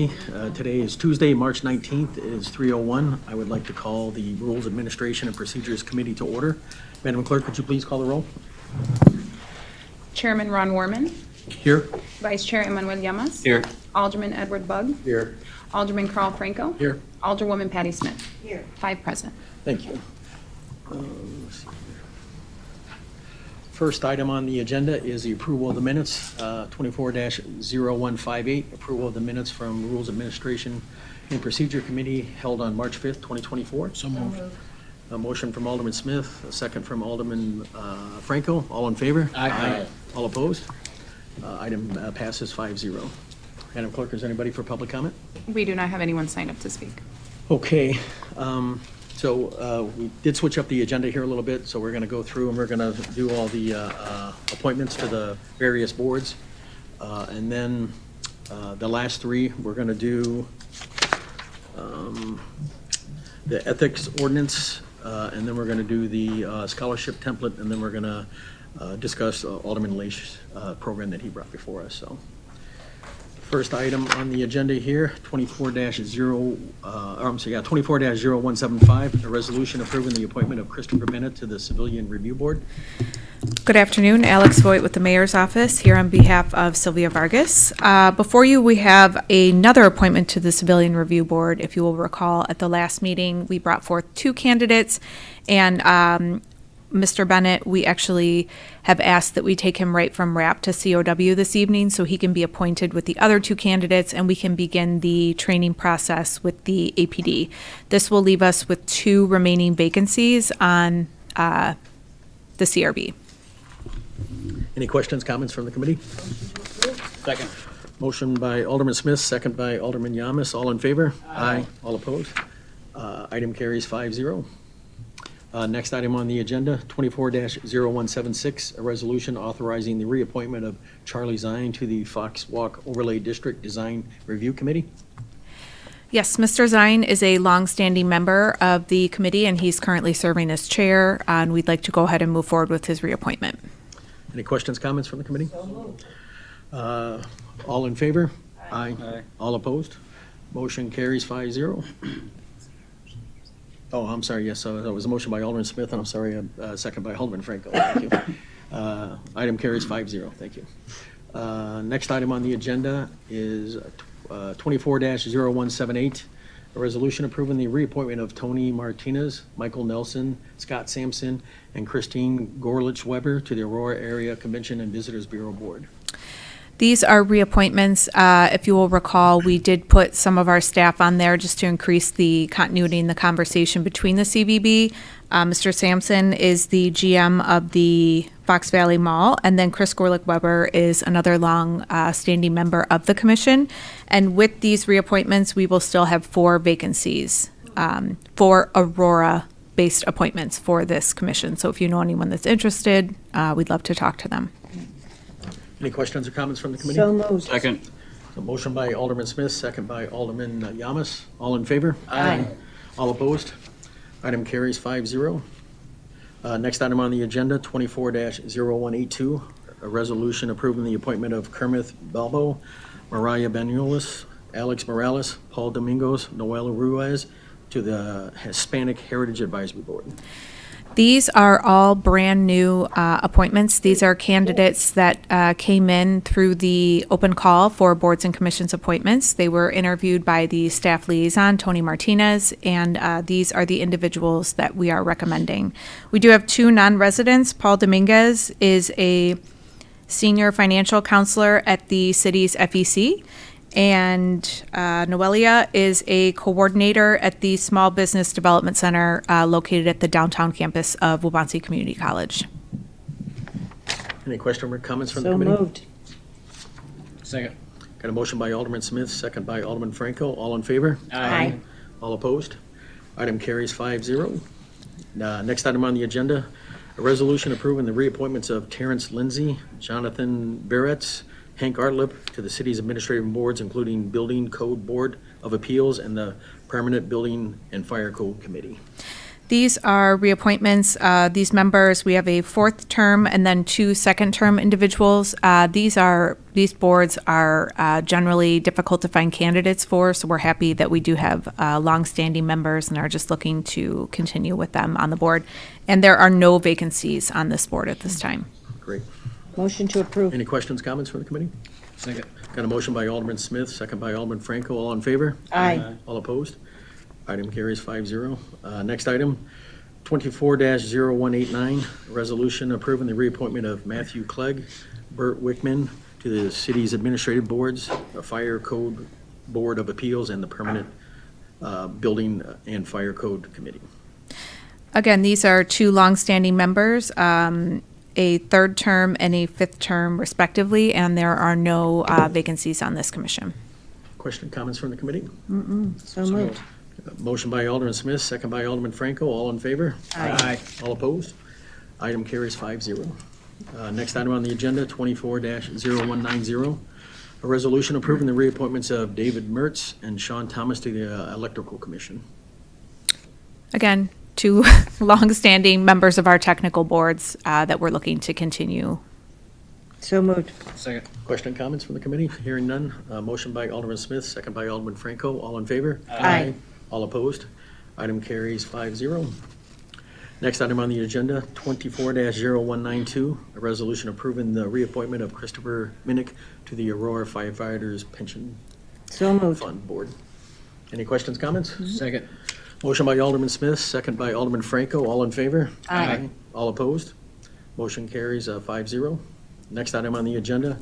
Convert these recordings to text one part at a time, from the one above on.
Today is Tuesday, March 19th. It is 3:01. I would like to call the Rules Administration and Procedures Committee to order. Madam Clerk, could you please call the roll? Chairman Ron Warman. Here. Vice Chair Emmanuel Llamas. Here. Alderman Edward Bugg. Here. Alderman Carl Franco. Here. Alderwoman Patty Smith. Here. 5 present. Thank you. Let's see here. First item on the agenda is the approval of the minutes, 24-0158, approval of the minutes from Rules Administration and Procedure Committee held on March 5th, 2024. So moved. A motion from Alderman Smith, a second from Alderman Franco. All in favor? Aye. All opposed? Item passes 5-0. Madam Clerk, is anybody for public comment? We do not have anyone signed up to speak. Okay, so we did switch up the agenda here a little bit, so we're going to go through and we're going to do all the appointments to the various boards. And then the last three, we're going to do the ethics ordinance, and then we're going to do the scholarship template, and then we're going to discuss Alderman Leigh's program that he brought before us. So, first item on the agenda here, 24-0175, a resolution approving the appointment of Christopher Bennett to the Civilian Review Board. Good afternoon, Alex Voigt with the Mayor's Office here on behalf of Sylvia Vargas. Before you, we have another appointment to the Civilian Review Board. If you will recall, at the last meeting, we brought forth 2 candidates, and Mr. Bennett, we actually have asked that we take him right from RAP to COW this evening so he can be appointed with the other 2 candidates and we can begin the training process with the APD. This will leave us with 2 remaining vacancies on the CRB. Any questions, comments from the committee? Second. Motion by Alderman Smith, second by Alderman Yamas. All in favor? Aye. All opposed? Item carries 5-0. Next item on the agenda, 24-0176, a resolution authorizing the reappointment of Charlie Zine to the Fox Walk Overlay District Design Review Committee. Yes, Mr. Zine is a longstanding member of the committee and he's currently serving as chair, and we'd like to go ahead and move forward with his reappointment. Any questions, comments from the committee? All in favor? Aye. All opposed? Motion carries 5-0. Oh, I'm sorry, yes, so that was a motion by Alderman Smith, and I'm sorry, second by Alderman Franco. Thank you. Item carries 5-0, thank you. Next item on the agenda is 24-0178, a resolution approving the reappointment of Tony Martinez, Michael Nelson, Scott Sampson, and Christine Gorlich-Weber to the Aurora Area Convention and Visitors Bureau Board. These are reappointments. If you will recall, we did put some of our staff on there just to increase the continuity in the conversation between the CVB. Mr. Sampson is the GM of the Fox Valley Mall, and then Chris Gorlick-Weber is another long-standing member of the commission. And with these reappointments, we will still have 4 vacancies for Aurora-based appointments for this commission. So if you know anyone that's interested, we'd love to talk to them. Any questions or comments from the committee? So moved. Second. A motion by Alderman Smith, second by Alderman Yamas. All in favor? Aye. All opposed? Item carries 5-0. Next item on the agenda, 24-0182, a resolution approving the appointment of Kermit Balbo, Mariah Banuelos, Alex Morales, Paul Domingos, Noel Ruiz to the Hispanic Heritage Advisory Board. These are all brand-new appointments. These are candidates that came in through the open call for boards and commissions appointments. They were interviewed by the staff liaison, Tony Martinez, and these are the individuals that we are recommending. We do have 2 non-residents. Paul Dominguez is a senior financial counselor at the city's FEC, and Noelia is a coordinator at the Small Business Development Center located at the downtown campus of Waubonsee Community College. Any questions or comments from the So committee? moved. Second. Got a motion by Alderman Smith, second by Alderman Franco. All in favor? Aye. All opposed? Item carries 5-0. Next item on the agenda, a resolution approving the reappointments of Terrence Lindsay, Jonathan Barretts, Hank Artlip to the city's administrative boards, including Building Code Board of Appeals and the Permanent Building and Fire Code Committee. These are reappointments. These members, we have a fourth term and then two second-term individuals. These boards are generally difficult to find candidates for, so we're happy that we do have longstanding members and are just looking to continue with them on the board. And there are no vacancies on this board at this time. Great. Motion to approve. Any questions, comments from the committee? Second. Got a motion by Alderman Smith, second by Alderman Franco. All in favor? Aye. All opposed? Item carries 5-0. Next item, 24-0189, a resolution approving the reappointment of Matthew Clegg, Bert Wickman to the city's administrative boards, the Fire Code Board of Appeals, and the Permanent Building and Fire Code Committee. Again, these are two longstanding members, a third term and a fifth term respectively, and there are no vacancies on this commission. Question, comments from the committee? So moved. Motion by Alderman Smith, second by Alderman Franco. All in favor? Aye. All opposed? Item carries 5-0. Next item on the agenda, 24-0190, a resolution approving the reappointments of David Mertz and Sean Thomas to the Electrical Commission. Again, two longstanding members of our technical boards that we're looking to continue. So moved. Second. Question, comments from the committee? Hearing none. Motion by Alderman Smith, second by Alderman Franco. All in favor? Aye. All opposed? Item carries 5-0. Next item on the agenda, 24-0192, a resolution approving the reappointment of Christopher Minnick to the Aurora Firefighters Pension So moved. Fund Board. Any questions, comments? Second. Motion by Alderman Smith, second by Alderman Franco. All in favor? Aye. All opposed? Motion carries 5-0. Next item on the agenda,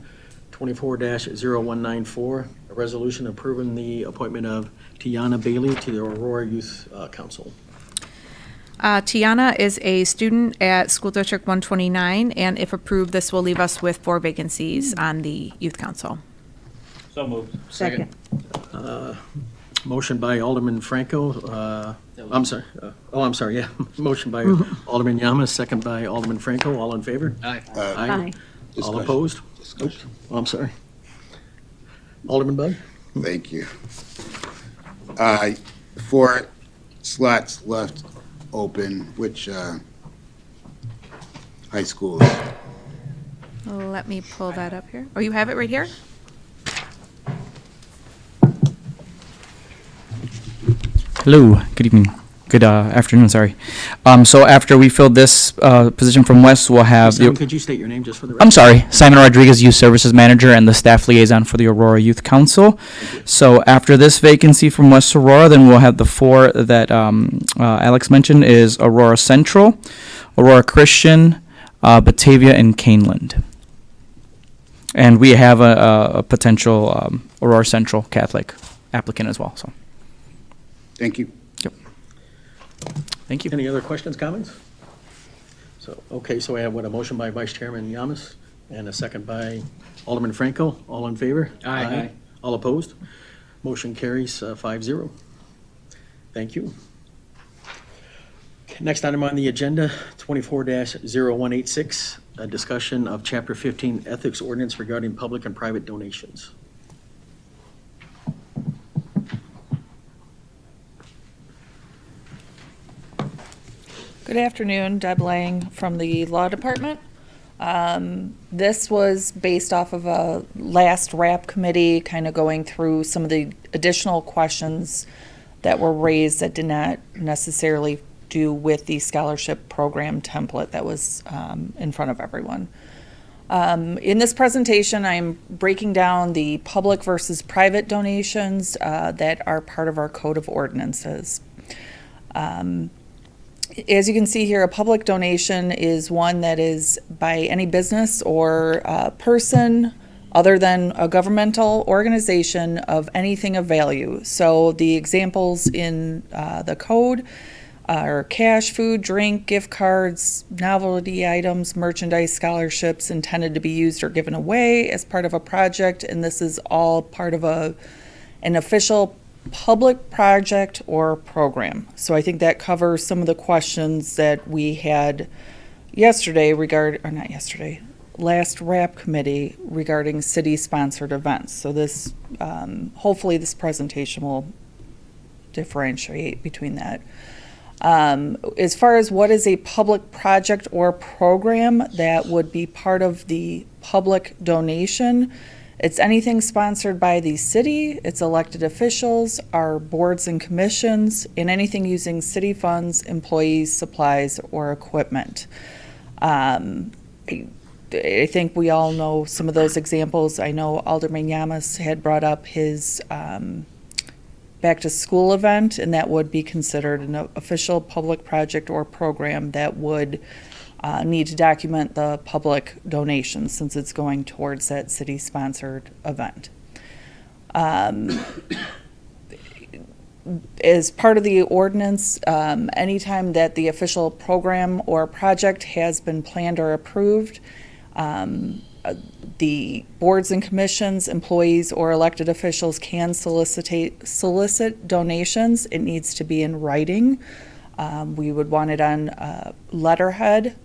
24-0194, a resolution approving the appointment of Tiana Bailey to the Aurora Youth Council. Tiana is a student at School District 129, and if approved, this will leave us with 4 vacancies on the Youth Council. So moved. Second. Motion by Alderman Franco, I'm sorry, yeah. Motion by Alderman Yamas, second by Alderman Franco. All in favor? Aye. Aye. All Discussion. opposed? Discussion. Oh, I'm sorry. Alderman Bug? Thank you. 4 slots left open, which high schools? Let me pull that up here. Oh, you have it right here? Hello, good evening, good afternoon, sorry. So after we fill this position from West, we'll have, Simon, could you state your name just for the record? I'm sorry, Simon Rodriguez, Youth Services Manager and the Staff Liaison for the Aurora Youth Council. So after this vacancy from West Aurora, then we'll have the 4 that Alex mentioned is Aurora Central, Aurora Christian, Batavia, and Caneland. And we have a potential Aurora Central Catholic applicant as well, so, Thank you. thank you. Any other questions, comments? So, okay, so I have a motion by Vice Chairman Yamas and a second by Alderman Franco. All in favor? Aye. All opposed? Motion carries 5-0. Thank you. Next item on the agenda, 24-0186, a discussion of Chapter 15 Ethics Ordinance regarding public and private donations. Good afternoon, Deb Lang from the Law Department. This was based off of a last RAP committee, kind of going through some of the additional questions that were raised that did not necessarily do with the scholarship program template that was in front of everyone. In this presentation, I'm breaking down the public versus private donations that are part of our Code of Ordinances. As you can see here, a public donation is one that is by any business or person other than a governmental organization of anything of value. So the examples in the code are cash, food, drink, gift cards, novelty items, merchandise, scholarships intended to be used or given away as part of a project, and this is all part of an official public project or program. So I think that covers some of the questions that we had yesterday last RAP committee regarding city-sponsored events. So this, hopefully this presentation will differentiate between that. As far as what is a public project or program that would be part of the public donation, it's anything sponsored by the city, its elected officials, our boards and commissions, and anything using city funds, employees, supplies, or equipment. I think we all know some of those examples. I know Alderman Yamas had brought up his back-to-school event, and that would be considered an official public project or program that would need to document the public donation since it's going towards that city-sponsored event. As part of the ordinance, anytime that the official program or project has been planned or approved, the boards and commissions, employees, or elected officials can solicit donations. It needs to be in writing. We would want it on letterhead.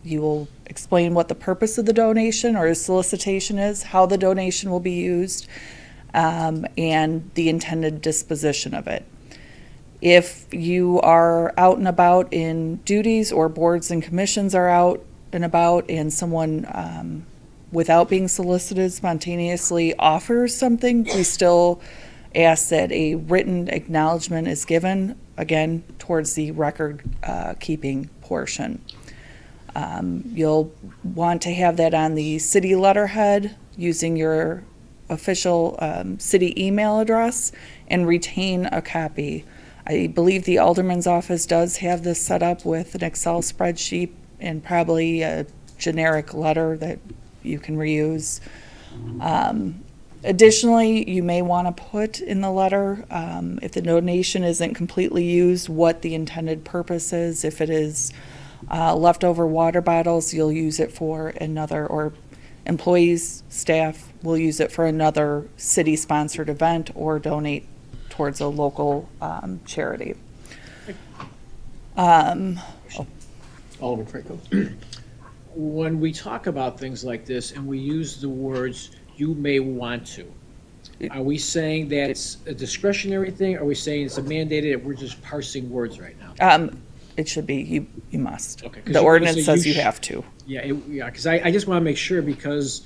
You will explain what the purpose of the donation or solicitation is, how the donation will be used, and the intended disposition of it. If you are out and about in duties or boards and commissions are out and about and someone without being solicited spontaneously offers something, we still ask that a written acknowledgement is given, again, towards the record keeping portion. You'll want to have that on the city letterhead using your official city email address and retain a copy. I believe the alderman's office does have this set up with an Excel spreadsheet and probably a generic letter that you can reuse. Additionally, you may want to put in the letter, if the donation isn't completely used, what the intended purpose is. If it is leftover water bottles, you'll use it for another, or employees, staff will use it for another city-sponsored event or donate towards a local charity. Alderman Franco. When we talk about things like this and we use the words, "you may want to," are we saying that it's a discretionary thing? Are we saying it's a mandated, we're just parsing words right now? It should be, you must. Okay, 'cause The you- ordinance so you says you sh- have to. Yeah, because I just want to make sure, because,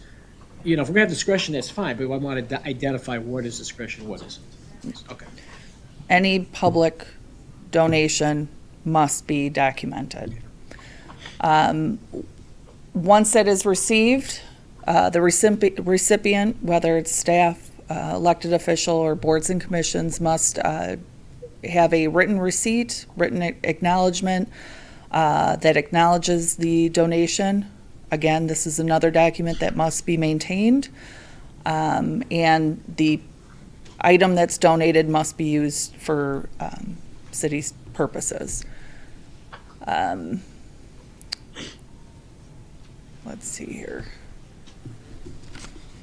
if we're going to have discretion, that's fine, but I want to identify what is discretion, what isn't. Okay. Any public donation must be documented. Once that is received, the recipient, whether it's staff, elected official, or boards and commissions, must have a written receipt, written acknowledgement that acknowledges the donation. Again, this is another document that must be maintained. And the item that's donated must be used for city purposes. Let's see here.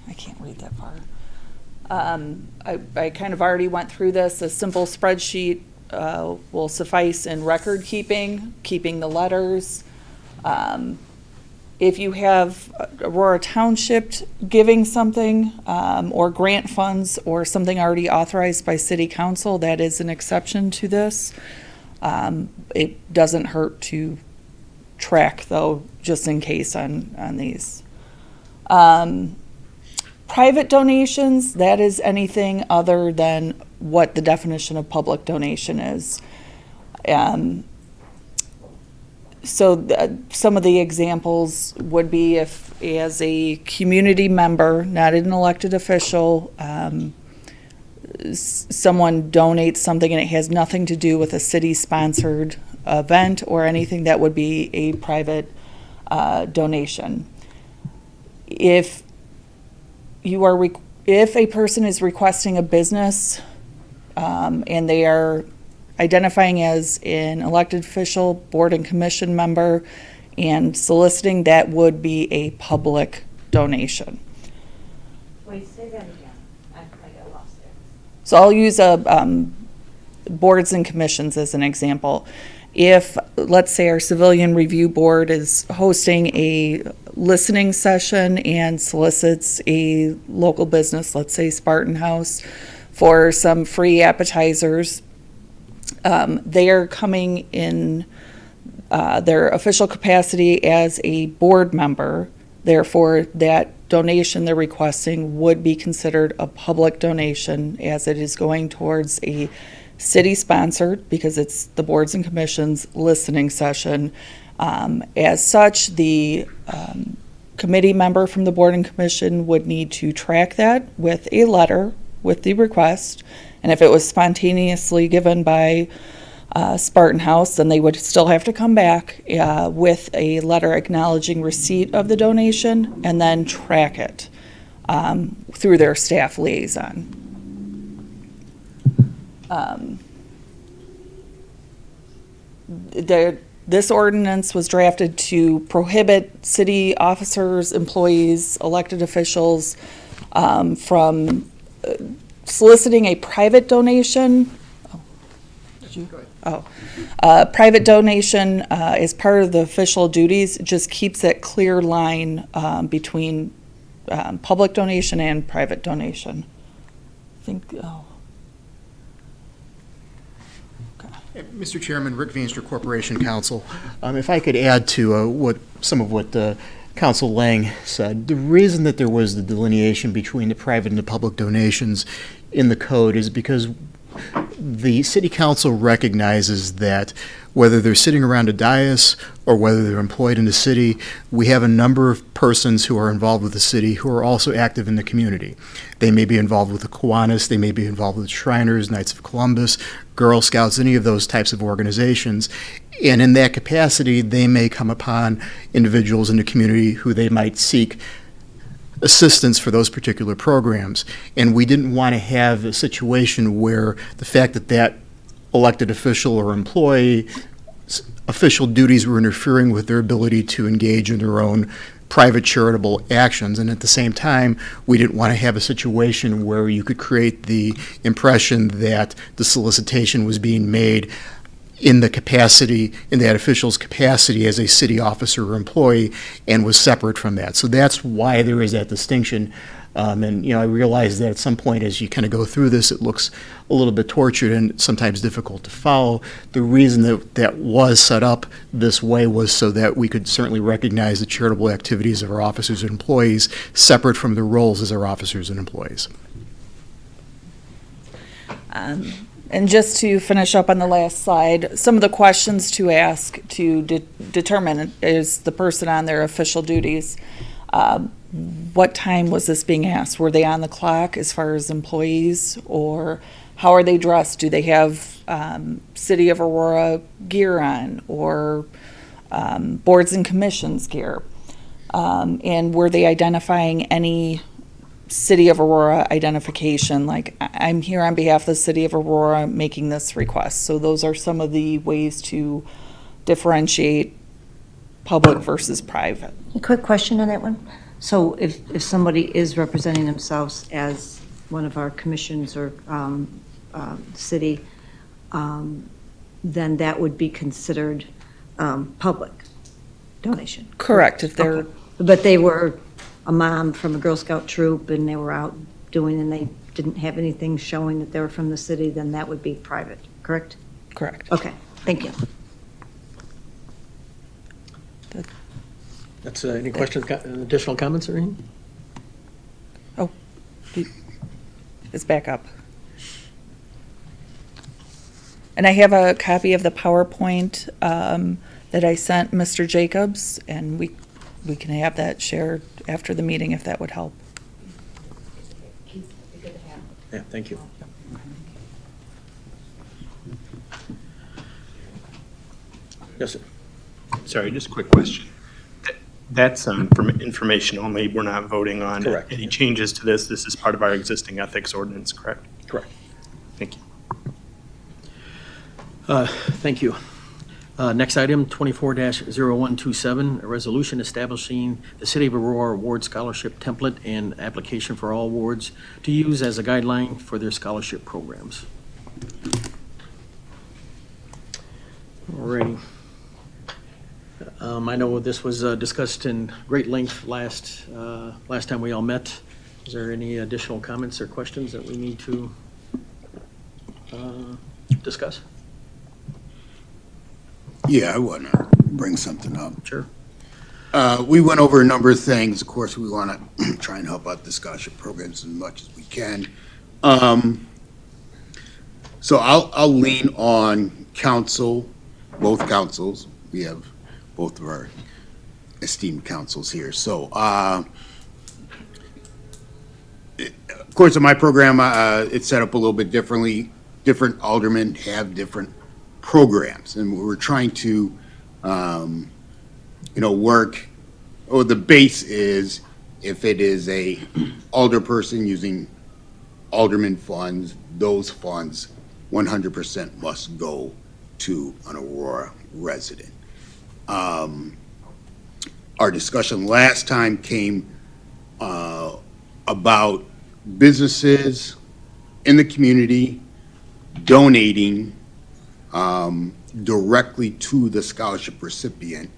I can't read that far. I kind of already went through this. A simple spreadsheet will suffice in record keeping the letters. If you have Aurora Township giving something, or grant funds, or something already authorized by city council, that is an exception to this. It doesn't hurt to track, though, just in case on these. Private donations, that is anything other than what the definition of public donation is. Some of the examples would be if, as a community member, not an elected official, someone donates something and it has nothing to do with a city-sponsored event or anything, that would be a private donation. If a person is requesting a business and they are identifying as an elected official, board and commission member, and soliciting, that would be a public donation. Wait, say that again. I got lost there. So I'll use boards and commissions as an example. If, let's say, our civilian review board is hosting a listening session and solicits a local business, let's say Spartan House, for some free appetizers, They are coming in their official capacity as a board member. Therefore, that donation they're requesting would be considered a public donation, as it is going towards a city-sponsored, because it's the boards and commissions listening session. As such, the committee member from the board and commission would need to track that with a letter with the request. And if it was spontaneously given by Spartan House, then they would still have to come back with a letter acknowledging receipt of the donation and then track it through their staff liaison. This ordinance was drafted to prohibit city officers, employees, elected officials from soliciting a private donation. Private donation is part of the official duties. It just keeps that clear line between public donation and private donation. I think, Mr. Chairman, Rick Veenstra, Corporation Counsel. If I could add to some of what Counsel Lang said, the reason that there was the delineation between the private and the public donations in the code is because the City Council recognizes that whether they're sitting around a dais or whether they're employed in the city, we have a number of persons who are involved with the city who are also active in the community. They may be involved with the Kiwanis, they may be involved with Shriners, Knights of Columbus, Girl Scouts, any of those types of organizations. And in that capacity, they may come upon individuals in the community who they might seek assistance for those particular programs. And we didn't want to have a situation where the fact that that elected official or employee official duties were interfering with their ability to engage in their own private charitable actions. And at the same time, we didn't want to have a situation where you could create the impression that the solicitation was being made in the capacity, in that official's capacity as a city officer or employee, and was separate from that. So that's why there is that distinction. And, I realize that at some point as you kind of go through this, it looks a little bit tortured and sometimes difficult to follow. The reason that was set up this way was so that we could certainly recognize the charitable activities of our officers and employees separate from their roles as our officers and employees. And just to finish up on the last slide, some of the questions to ask to determine is the person on their official duties. What time was this being asked? Were they on the clock as far as employees, or how are they dressed? Do they have City of Aurora gear on, or boards and commissions gear? And were they identifying any City of Aurora identification, like I'm here on behalf of the City of Aurora making this request? So those are some of the ways to differentiate public versus private. A quick question on that one. So if somebody is representing themselves as one of our commissions or city, then that would be considered public donation? Correct, if they're, Okay. But they were a mom from a Girl Scout troop and they were out doing, and they didn't have anything showing that they were from the city, then that would be private, correct? correct. Okay, thank you. That's, any questions, additional comments or anything? It's back up. And I have a copy of the PowerPoint that I sent Mr. Jacobs, and we can have that shared after the meeting if that would help. Yeah, thank you. Yes, sir. Sorry, just a quick question. That's from information only. We're not voting on Correct. any changes to this. This is part of our existing ethics ordinance, correct? Correct. Thank you. Thank you. Next item, 24-0127, a resolution establishing the City of Aurora Award Scholarship Template and application for all awards to use as a guideline for their scholarship programs. Alrighty. I know this was discussed in great length last time we all met. Is there any additional comments or questions that we need to discuss? Yeah, I want to bring something up. Sure. We went over a number of things. Of course, we want to try and help out the scholarship programs as much as we can. So I'll lean on council, both councils. We have both of our esteemed councils here. So, of course, in my program, it's set up a little bit differently. Different aldermen have different programs, and we're trying to, work, the base is if it is a alder person using alderman funds, those funds 100% must go to an Aurora resident. Our discussion last time came about businesses in the community donating directly to the scholarship recipient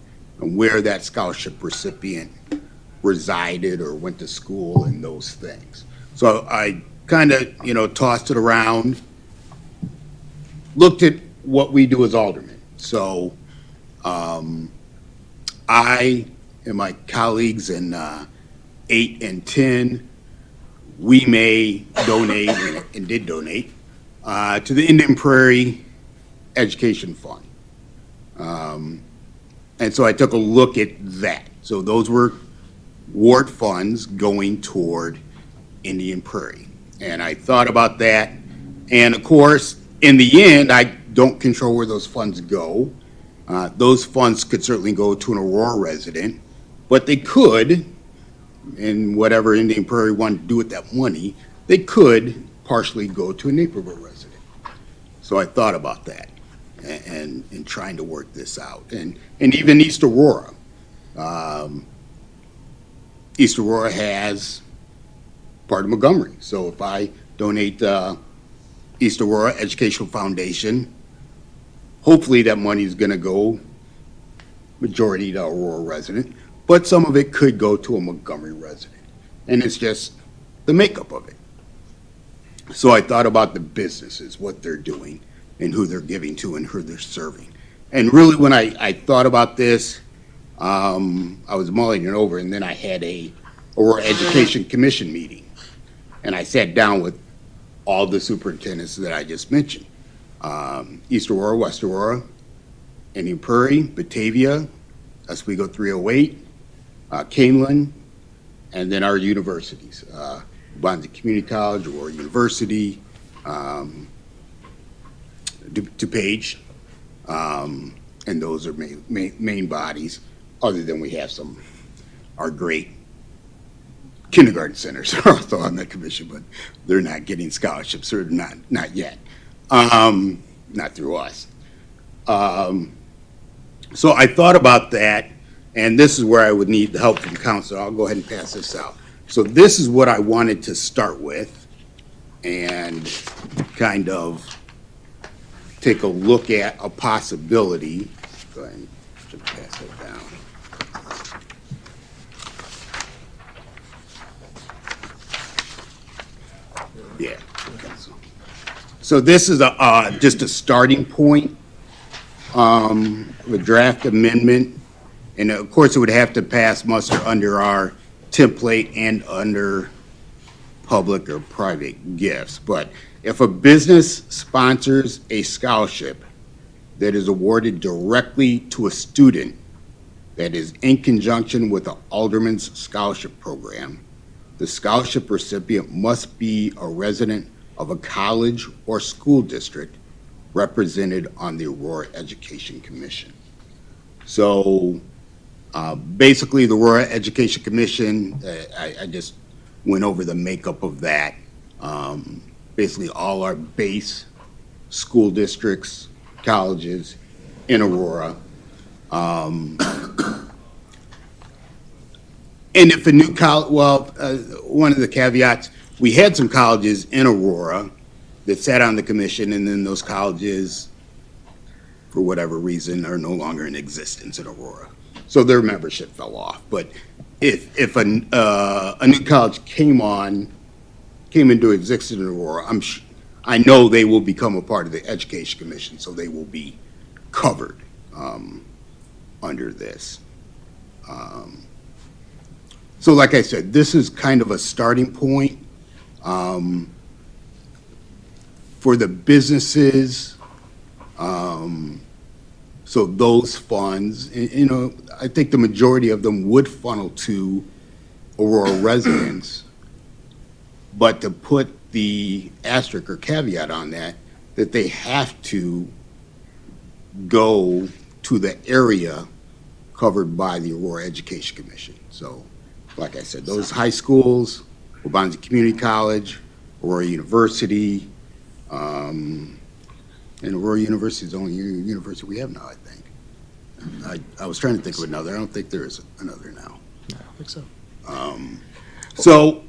and where that scholarship recipient resided or went to school and those things. So I kind of, tossed it around, looked at what we do as aldermen. So I and my colleagues in 8 and 10, we may donate and did donate to the Indian Prairie Education Fund. And so I took a look at that. So those were ward funds going toward Indian Prairie. And I thought about that. And of course, in the end, I don't control where those funds go. Those funds could certainly go to an Aurora resident, but they could, in whatever Indian Prairie wanted to do with that money, they could partially go to a Naperville resident. So I thought about that and trying to work this out. And even East Aurora. East Aurora has part of Montgomery. So if I donate East Aurora Educational Foundation, hopefully that money is going to go majority to Aurora resident, but some of it could go to a Montgomery resident. And it's just the makeup of it. So I thought about the businesses, what they're doing, and who they're giving to and who they're serving. And really when I thought about this, I was mulling it over, and then I had a Aurora Education Commission meeting. And I sat down with all the superintendents that I just mentioned. East Aurora, West Aurora, Indian Prairie, Batavia, Oswego 308, Canelan, and then our universities. Bonzi Community College, Aurora University, DuPage, and those are main bodies, other than we have our great kindergarten centers are also on that commission, but they're not getting scholarships, or not yet, not through us. So I thought about that, and this is where I would need the help from council. I'll go ahead and pass this out. So this is what I wanted to start with and kind of take a look at a possibility. Go ahead and just pass it down. Yeah. Okay. So this is just a starting point, of a draft amendment. And of course, it would have to pass muster under our template and under public or private gifts. But if a business sponsors a scholarship that is awarded directly to a student that is in conjunction with the Alderman's scholarship program, the scholarship recipient must be a resident of a college or school district represented on the Aurora Education Commission. So basically, the Aurora Education Commission, I just went over the makeup of that. Basically, all our base school districts, colleges in Aurora. And if a new college, one of the caveats, we had some colleges in Aurora that sat on the commission, and then those colleges, for whatever reason, are no longer in existence in Aurora. So their membership fell off. But if a new college came into existence in Aurora, I know they will become a part of the Education Commission, so they will be covered under this. So like I said, this is kind of a starting point for the businesses. So those funds, I think the majority of them would funnel to Aurora residents. But to put the asterisk or caveat on that they have to go to the area covered by the Aurora Education Commission. So, like I said, those high schools, Wabanzi Community College, Aurora University, and Aurora University is the only university we have now, I think. I was trying to think of another. I don't think there is another now. I don't think so. So,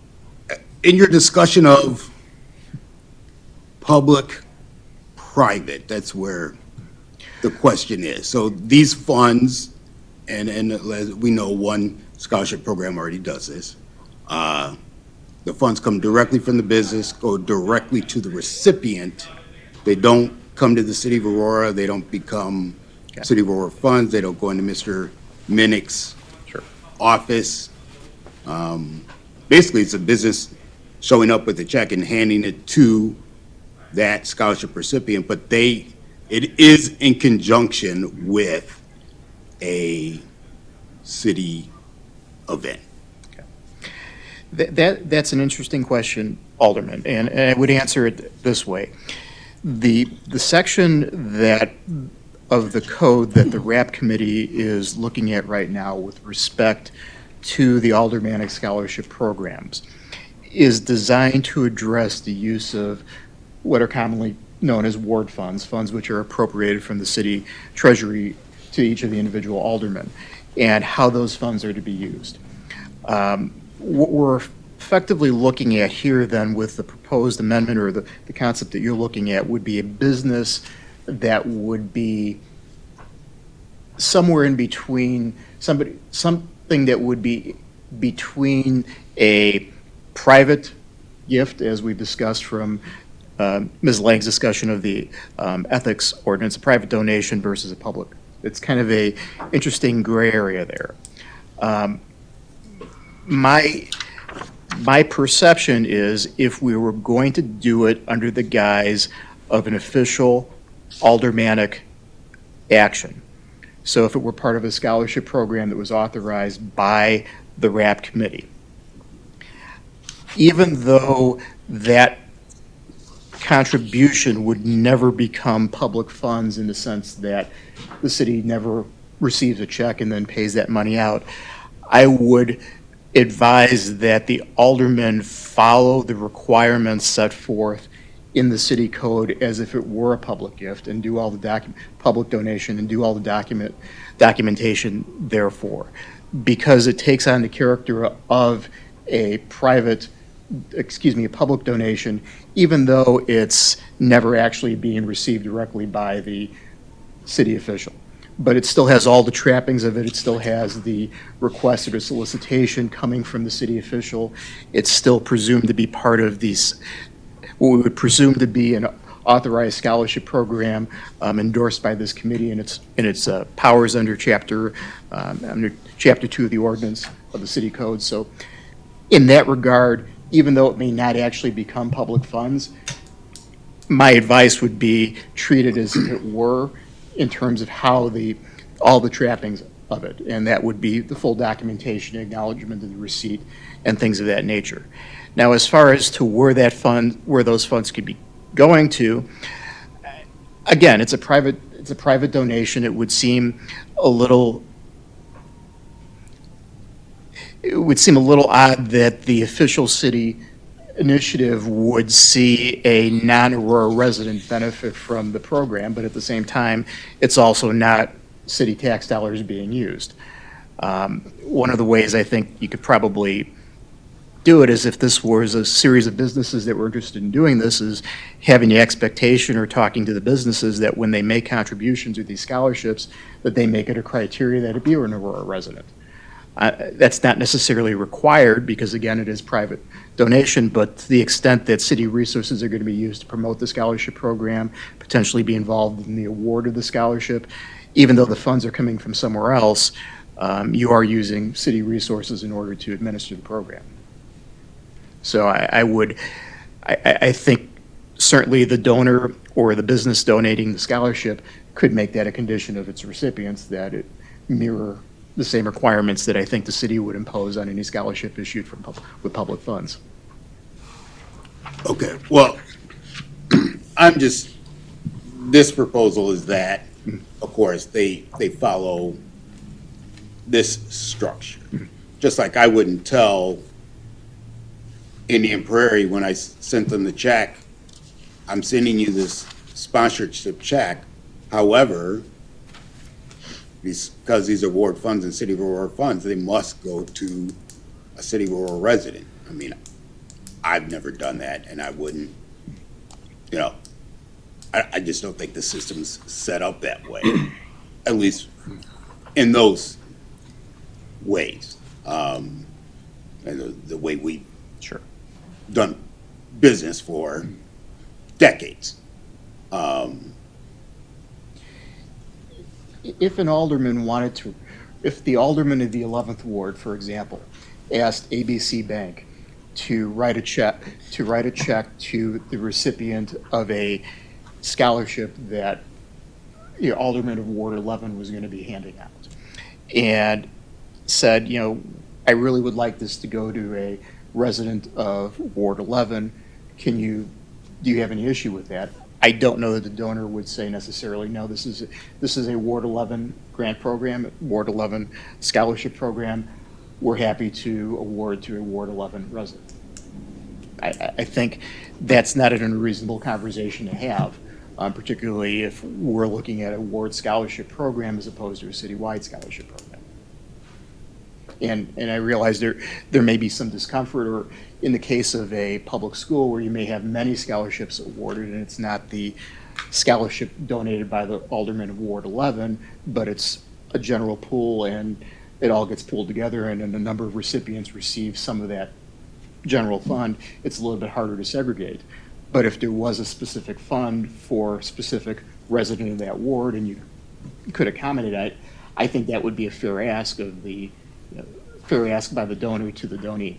in your discussion of public-private, that's where the question is. So these funds, and as we know, one scholarship program already does this. The funds come directly from the business, go directly to the recipient. They don't come to the city of Aurora. They don't become city of Aurora funds. They don't go into Mr. Minnick's office. Basically, it's a business showing up with a check and handing it to that scholarship recipient, but it is in conjunction with a city event. That's an interesting question, Alderman, and I would answer it this way. The section of the code that the RAP committee is looking at right now with respect to the aldermanic scholarship programs is designed to address the use of what are commonly known as ward funds, funds which are appropriated from the city treasury to each of the individual aldermen, and how those funds are to be used. What we're effectively looking at here then with the proposed amendment or the concept that you're looking at would be a business that would be somewhere in between, something that would be between a private gift, as we've discussed from Ms. Lang's discussion of the ethics ordinance, a private donation versus a public. It's kind of a interesting gray area there. My perception is if we were going to do it under the guise of an official aldermanic action, so if it were part of a scholarship program that was authorized by the RAP committee, even though that contribution would never become public funds in the sense that the city never receives a check and then pays that money out, I would advise that the aldermen follow the requirements set forth in the city code as if it were a public gift and do all the public donation and do all the documentation therefore, because it takes on the character of a public donation, even though it's never actually being received directly by the city official. But it still has all the trappings of it. It still has the request or solicitation coming from the city official. It's still presumed to be part of these, what we would presume to be an authorized scholarship program endorsed by this committee and its powers under Chapter 2 of the ordinance of the city code. So in that regard, even though it may not actually become public funds, my advice would be treat it as if it were in terms of how all the trappings of it, and that would be the full documentation, acknowledgement of the receipt, and things of that nature. Now, as far as to where those funds could be going to, again, it's a private donation. It would seem a little odd that the official city initiative would see a non-Aurora resident benefit from the program, but at the same time, it's also not city tax dollars being used. One of the ways I think you could probably do it is if this was a series of businesses that were interested in doing this, is having the expectation or talking to the businesses that when they make contributions or these scholarships, that they make it a criteria that it be an Aurora resident. That's not necessarily required because, again, it is private donation, but to the extent that city resources are going to be used to promote the scholarship program, potentially be involved in the award of the scholarship, even though the funds are coming from somewhere else, you are using city resources in order to administer the program. So I think certainly the donor or the business donating the scholarship could make that a condition of its recipients, that it mirror the same requirements that I think the city would impose on any scholarship issued from with public funds. Okay, well, this proposal is that, of course, they follow this structure. Just like I wouldn't tell Indian Prairie when I sent them the check, I'm sending you this sponsorship check. However, because these are award funds and City of Aurora funds, they must go to a City of Aurora resident. I mean, I've never done that, and I wouldn't, I just don't think the system's set up that way, at least in those ways. And the way we've done business for decades. If an alderman wanted to, if the alderman of the 11th Ward, for example, asked ABC Bank to write a check to the recipient of a scholarship that the alderman of Ward 11 was going to be handing out, and said, I really would like this to go to a resident of Ward 11. Do you have any issue with that? I don't know that the donor would say necessarily, no, this is a Ward 11 grant program, Ward 11 scholarship program. We're happy to award to a Ward 11 resident. I think that's not an unreasonable conversation to have, particularly if we're looking at a Ward scholarship program as opposed to a citywide scholarship program. And I realize there may be some discomfort, or in the case of a public school where you may have many scholarships awarded and it's not the scholarship donated by the alderman of Ward 11, but it's a general pool and it all gets pulled together and then a number of recipients receive some of that general fund, it's a little bit harder to segregate. But if there was a specific fund for a specific resident of that ward and you could accommodate it, I think that would be a fair ask of the fair ask by the donor to the donee.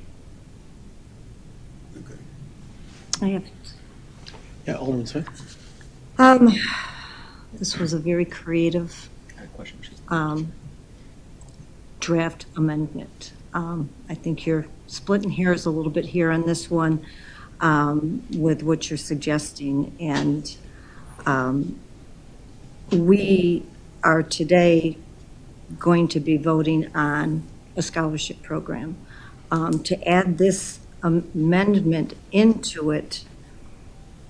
I have, Yeah, Alderman Smith? this was a very creative draft amendment. I think you're splitting hairs a little bit here on this one with what you're suggesting. And we are today going to be voting on a scholarship program. To add this amendment into it,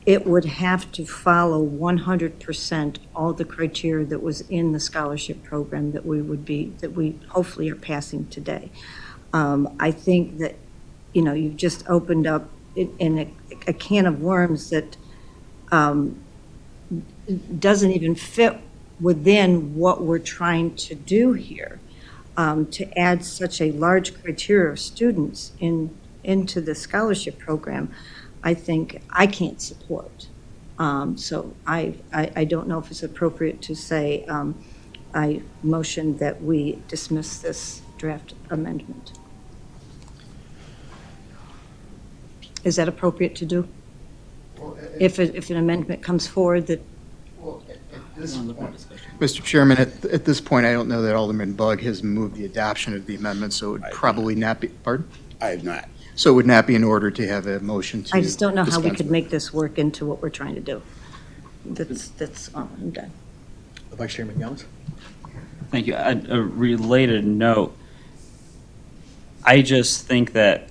it would have to follow 100% all the criteria that was in the scholarship program that we hopefully are passing today. I think that, you've just opened up in a can of worms that doesn't even fit within what we're trying to do here. To add such a large criteria of students into the scholarship program, I think I can't support. So I don't know if it's appropriate to say I motion that we dismiss this draft amendment. Is that appropriate to do? If an amendment comes forward that Mr. Chairman, at this point, I don't know that Alderman Bugg has moved the adoption of the amendment, so it would probably not be, pardon? I have not. So it would not be in order to have a motion to I just don't know how we dispense could with. make this work into what we're trying to do. That's all, I'm done. Vice Chairman Gowns? Thank you. A related note, I just think that,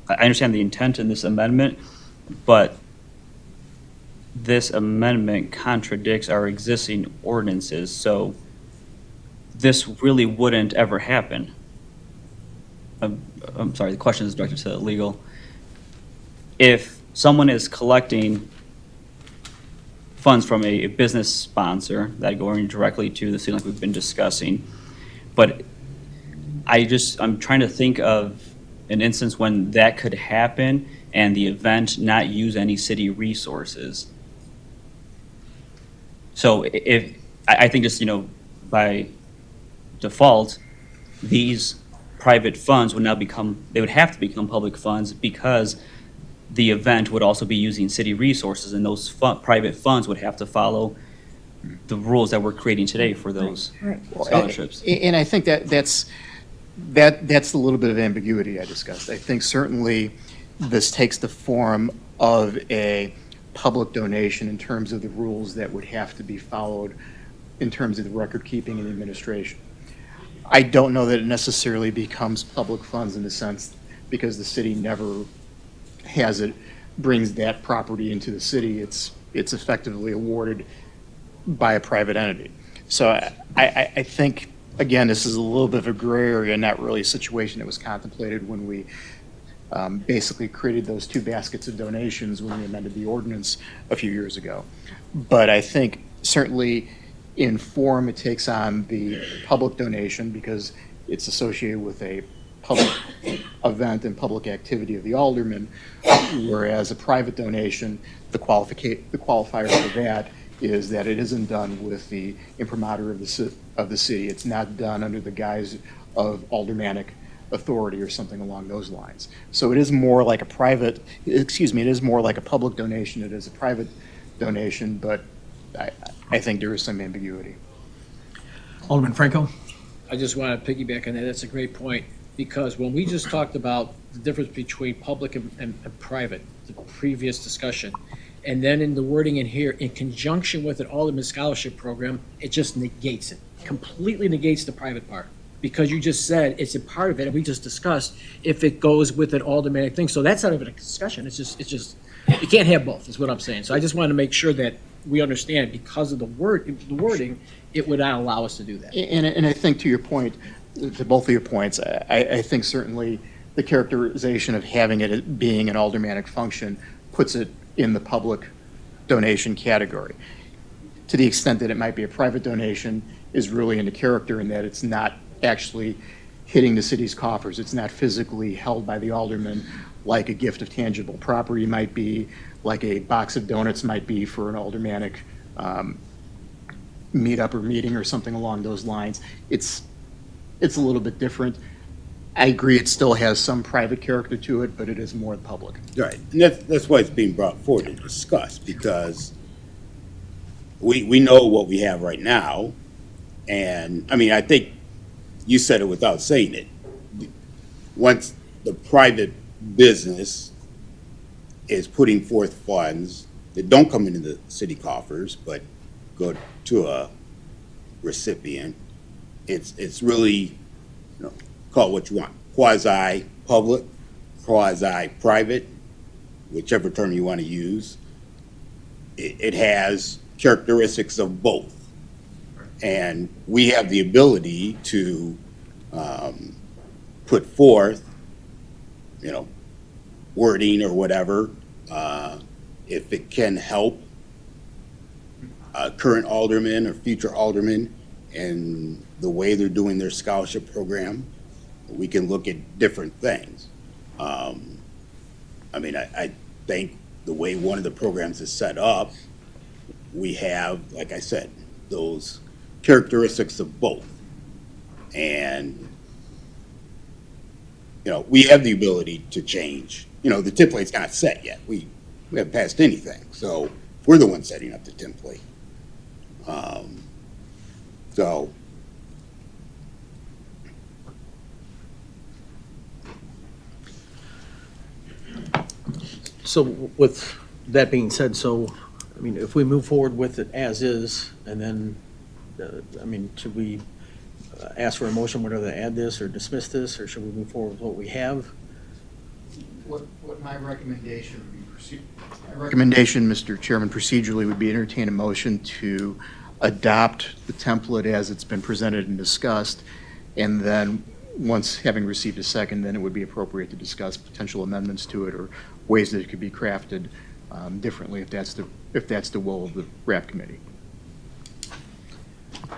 I understand the intent in this amendment, but this amendment contradicts our existing ordinances, so this really wouldn't ever happen. I'm sorry, the question is directed to legal. If someone is collecting funds from a business sponsor that going directly to the student like we've been discussing, but I'm trying to think of an instance when that could happen and the event not use any city resources. So I think just, by default, these private funds would now they would have to become public funds because the event would also be using city resources, and those private funds would have to follow the rules that we're creating today for those scholarships. And I think that's a little bit of ambiguity I discussed. I think certainly this takes the form of a public donation in terms of the rules that would have to be followed in terms of the record keeping and administration. I don't know that it necessarily becomes public funds in the sense because the city never brings that property into the city. It's effectively awarded by a private entity. So I think, again, this is a little bit of a gray area, not really a situation that was contemplated when we basically created those two baskets of donations when we amended the ordinance a few years ago. But I think certainly in form, it takes on the public donation because it's associated with a public event and public activity of the alderman, whereas a private donation, the qualifier for that is that it isn't done with the imprimatur of the city. It's not done under the guise of aldermanic authority or something along those lines. So it is more like it is more like a public donation. It is a private donation, but I think there is some ambiguity. Alderman Franco? I just want to piggyback on that. That's a great point, because when we just talked about the difference between public and private, the previous discussion, and then in the wording in here, in conjunction with an Alderman Scholarship Program, it just negates it, completely negates the private part. Because you just said it's a part of it, and we just discussed if it goes with an aldermanic thing. So that's not even a discussion. It's just, you can't have both, is what I'm saying. So I just wanted to make sure that we understand because of the wording, it would not allow us to do that. And I think to your point, to both of your points, I think certainly the characterization of having it being an aldermanic function puts it in the public donation category. To the extent that it might be a private donation is really in the character in that it's not actually hitting the city's coffers. It's not physically held by the alderman like a gift of tangible property might be, like a box of donuts might be for an aldermanic meetup or meeting or something along those lines. It's a little bit different. I agree it still has some private character to it, but it is more public. Right, and that's why it's being brought forward to discuss, because we know what we have right now, and, I mean, I think you said it without saying it. Once the private business is putting forth funds that don't come into the city coffers, but go to a recipient, it's really, call it what you want, quasi-public, quasi-private, whichever term you want to use. It has characteristics of both. And we have the ability to put forth, wording or whatever, if it can help current aldermen or future aldermen in the way they're doing their scholarship program. We can look at different things. I think the way one of the programs is set up, we have, like I said, those characteristics of both. And, we have the ability to change. The template's not set yet. We haven't passed anything. So we're the ones setting up the template. So with that being said, if we move forward with it as is, and then, should we ask for a motion whether to add this or dismiss this, or should we move forward with what we have? What my recommendation would be, recommendation, Mr. Chairman, procedurally would be entertain a motion to adopt the template as it's been presented and discussed, and then, once having received a second, then it would be appropriate to discuss potential amendments to it or ways that it could be crafted differently if that's the will of the RAP committee.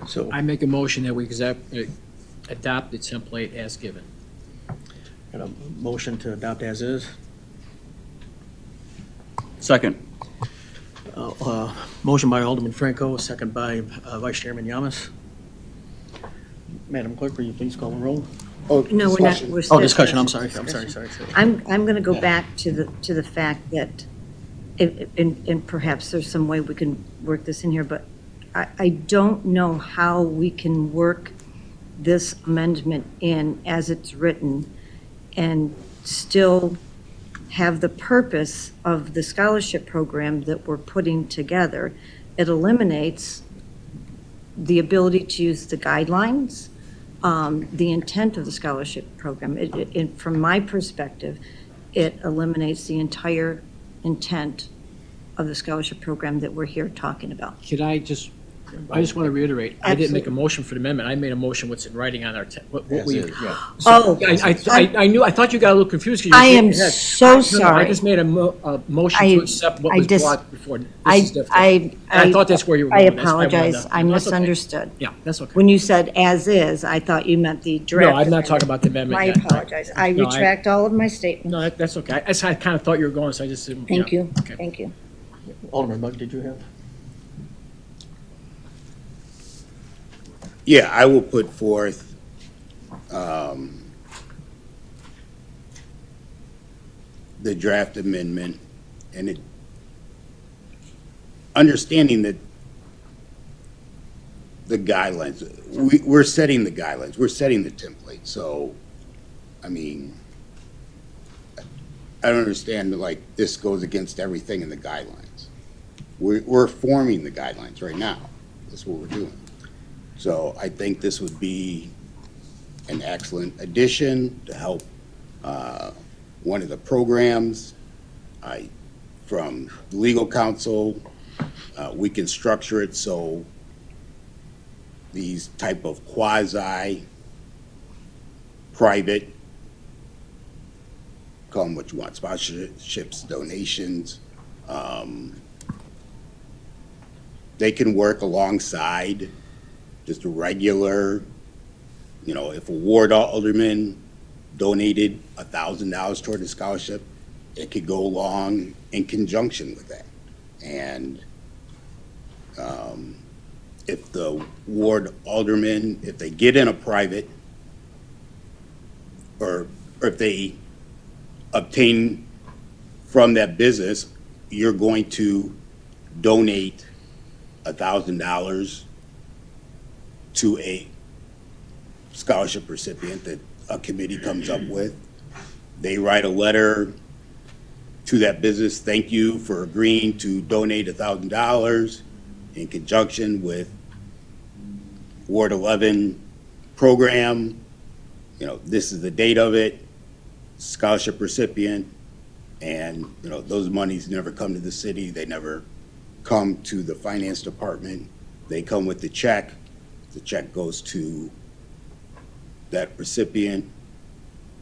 So, I make a motion that we adopt the template as given. Got a motion to adopt as is. Second. Motion by Alderman Franco, second by Vice Chairman Yamas. Madam Clerk, will you please call the roll? No, we're not. We're Oh, discussion, I'm sorry, discussion. sorry. I'm going to go back to the fact that, and perhaps there's some way we can work this in here, but I don't know how we can work this amendment in as it's written and still have the purpose of the scholarship program that we're putting together. It eliminates the ability to use the guidelines, the intent of the scholarship program. From my perspective, it eliminates the entire intent of the scholarship program that we're here talking about. I just want to reiterate, I didn't make a motion for the amendment. I made a motion what's in writing on our, what we. Oh, I thought you got a little confused. 'Cause you I shook am your head. so No, I sorry. just made a motion to accept what I was dis- brought before. This is different. I I thought that's where you were I going. That's why wanted apologize. to- I No, that's okay. misunderstood. Yeah, that's okay. When you said as is, I thought you meant the draft. No, I'm not talking about the amendment I yet. apologize. I No, retract all of my statements. No, that's okay. I kind of thought you were going, so I just didn't. Thank you. Okay. Thank you. Alderman Bug, did you have? Yeah, I will put forth, the draft amendment and it, understanding that the guidelines, we're setting the guidelines, we're setting the template, so, I mean, I don't understand, like, this goes against everything in the guidelines. We're forming the guidelines right now, that's what we're doing. So I think this would be an excellent addition to help one of the programs. From legal counsel, we can structure it so these type of quasi-private, call them what you want, sponsorships, donations, they can work alongside just a regular, if a ward alderman donated $1,000 toward a scholarship, it could go along in conjunction with that. And if the ward alderman, if they get in a private, or if they obtain from that business, you're going to donate $1,000 to a scholarship recipient that a committee comes up with. They write a letter to that business, thank you for agreeing to donate $1,000 in conjunction with Ward 11 program. This is the date of it, scholarship recipient, and, those monies never come to the city. They never come to the finance department. They come with the check. The check goes to that recipient.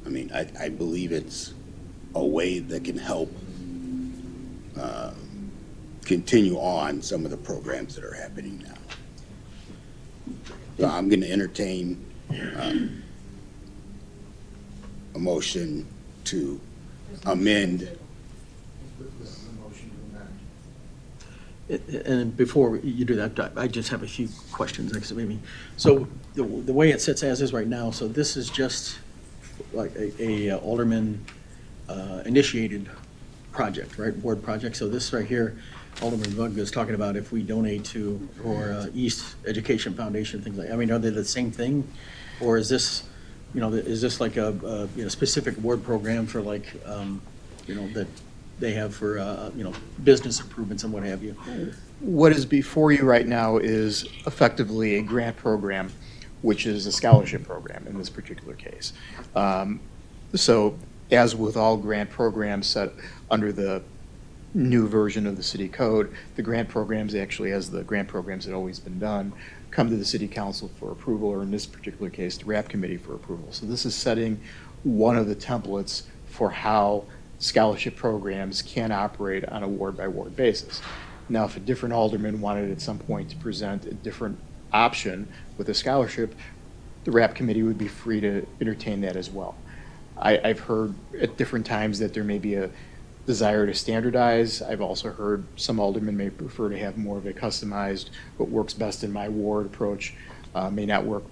I mean, I believe it's a way that can help continue on some of the programs that are happening now. So I'm going to entertain a motion to amend. And before you do that, I just have a few questions, maybe. So the way it sits as is right now, so this is just like a alderman initiated project, right, board project? So this right here, Alderman Bug is talking about if we donate to, or East Education Foundation, things like, are they the same thing? Or is this, is this like a specific award program for like, that they have for, business improvements and what have you? What is before you right now is effectively a grant program, which is a scholarship program in this particular case. So as with all grant programs set under the new version of the city code, the grant programs actually, as the grant programs had always been done, come to the city council for approval, or in this particular case, the RAP committee for approval. So this is setting one of the templates for how scholarship programs can operate on a ward-by-ward basis. Now, if a different alderman wanted at some point to present a different option with a scholarship, the RAP committee would be free to entertain that as well. I've heard at different times that there may be a desire to standardize. I've also heard some aldermen may prefer to have more of a customized, what works best in my ward approach may not work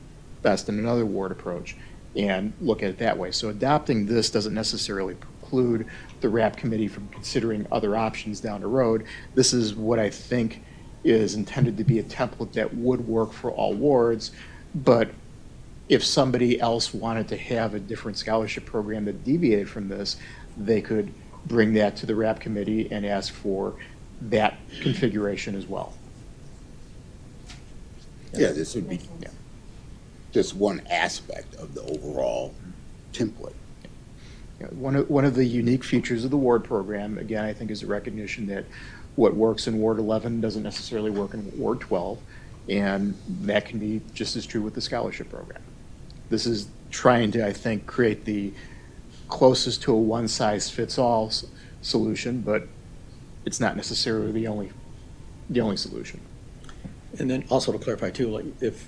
best in another ward approach, and look at it that way. So adopting this doesn't necessarily preclude the RAP committee from considering other options down the road. This is what I think is intended to be a template that would work for all wards, but if somebody else wanted to have a different scholarship program that deviated from this, they could bring that to the RAP committee and ask for that configuration as well. Yeah, this would be just one aspect of the overall template. You know, one of the unique features of the ward program, again, I think, is a recognition that what works in Ward 11 doesn't necessarily work in Ward 12, and that can be just as true with the scholarship program. This is trying to, I think, create the closest to a one-size-fits-all solution, but it's not necessarily the only solution. And then also to clarify too, like if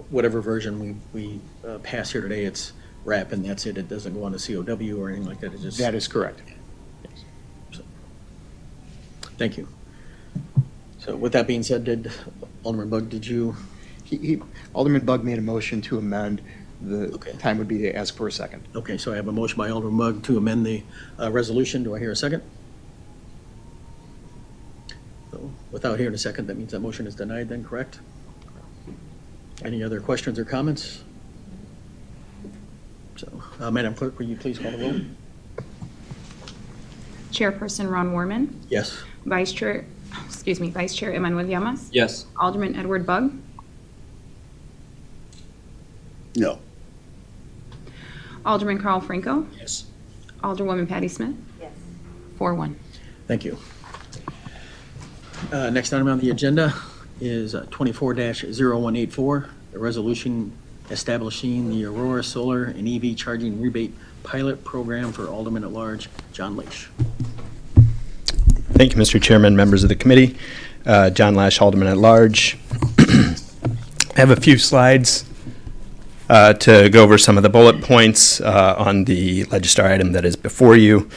whatever version we pass here today, it's RAP and that's it. It doesn't go on to COW or anything like that. It just. That is correct. So, thank you. So with that being said, did Alderman Bug, did you? Alderman Bug made a motion to amend. The Okay. time would be to ask for a second. Okay, so I have a motion by Alderman Bug to amend the resolution. Do I hear a second? So without hearing a second, that means that motion is denied then, correct? Any other questions or comments? So, Madam Clerk, will you please call the roll? Chairperson Ron Warman, Yes. Vice Chair Emmanuel Llamas, Yes. Alderman Edward Bug, No. Alderman Carl Franco, Yes. Alderwoman Patty Smith. Yes. 4-1. Thank you. Next item on the agenda is 24-0184, a resolution establishing the Aurora Solar and EV Charging Rebate Pilot Program for Alderman at Large, John Leish. Thank you, Mr. Chairman, members of the committee. John Lash, Alderman at Large. I have a few slides to go over some of the bullet points on the legislative item that is before you.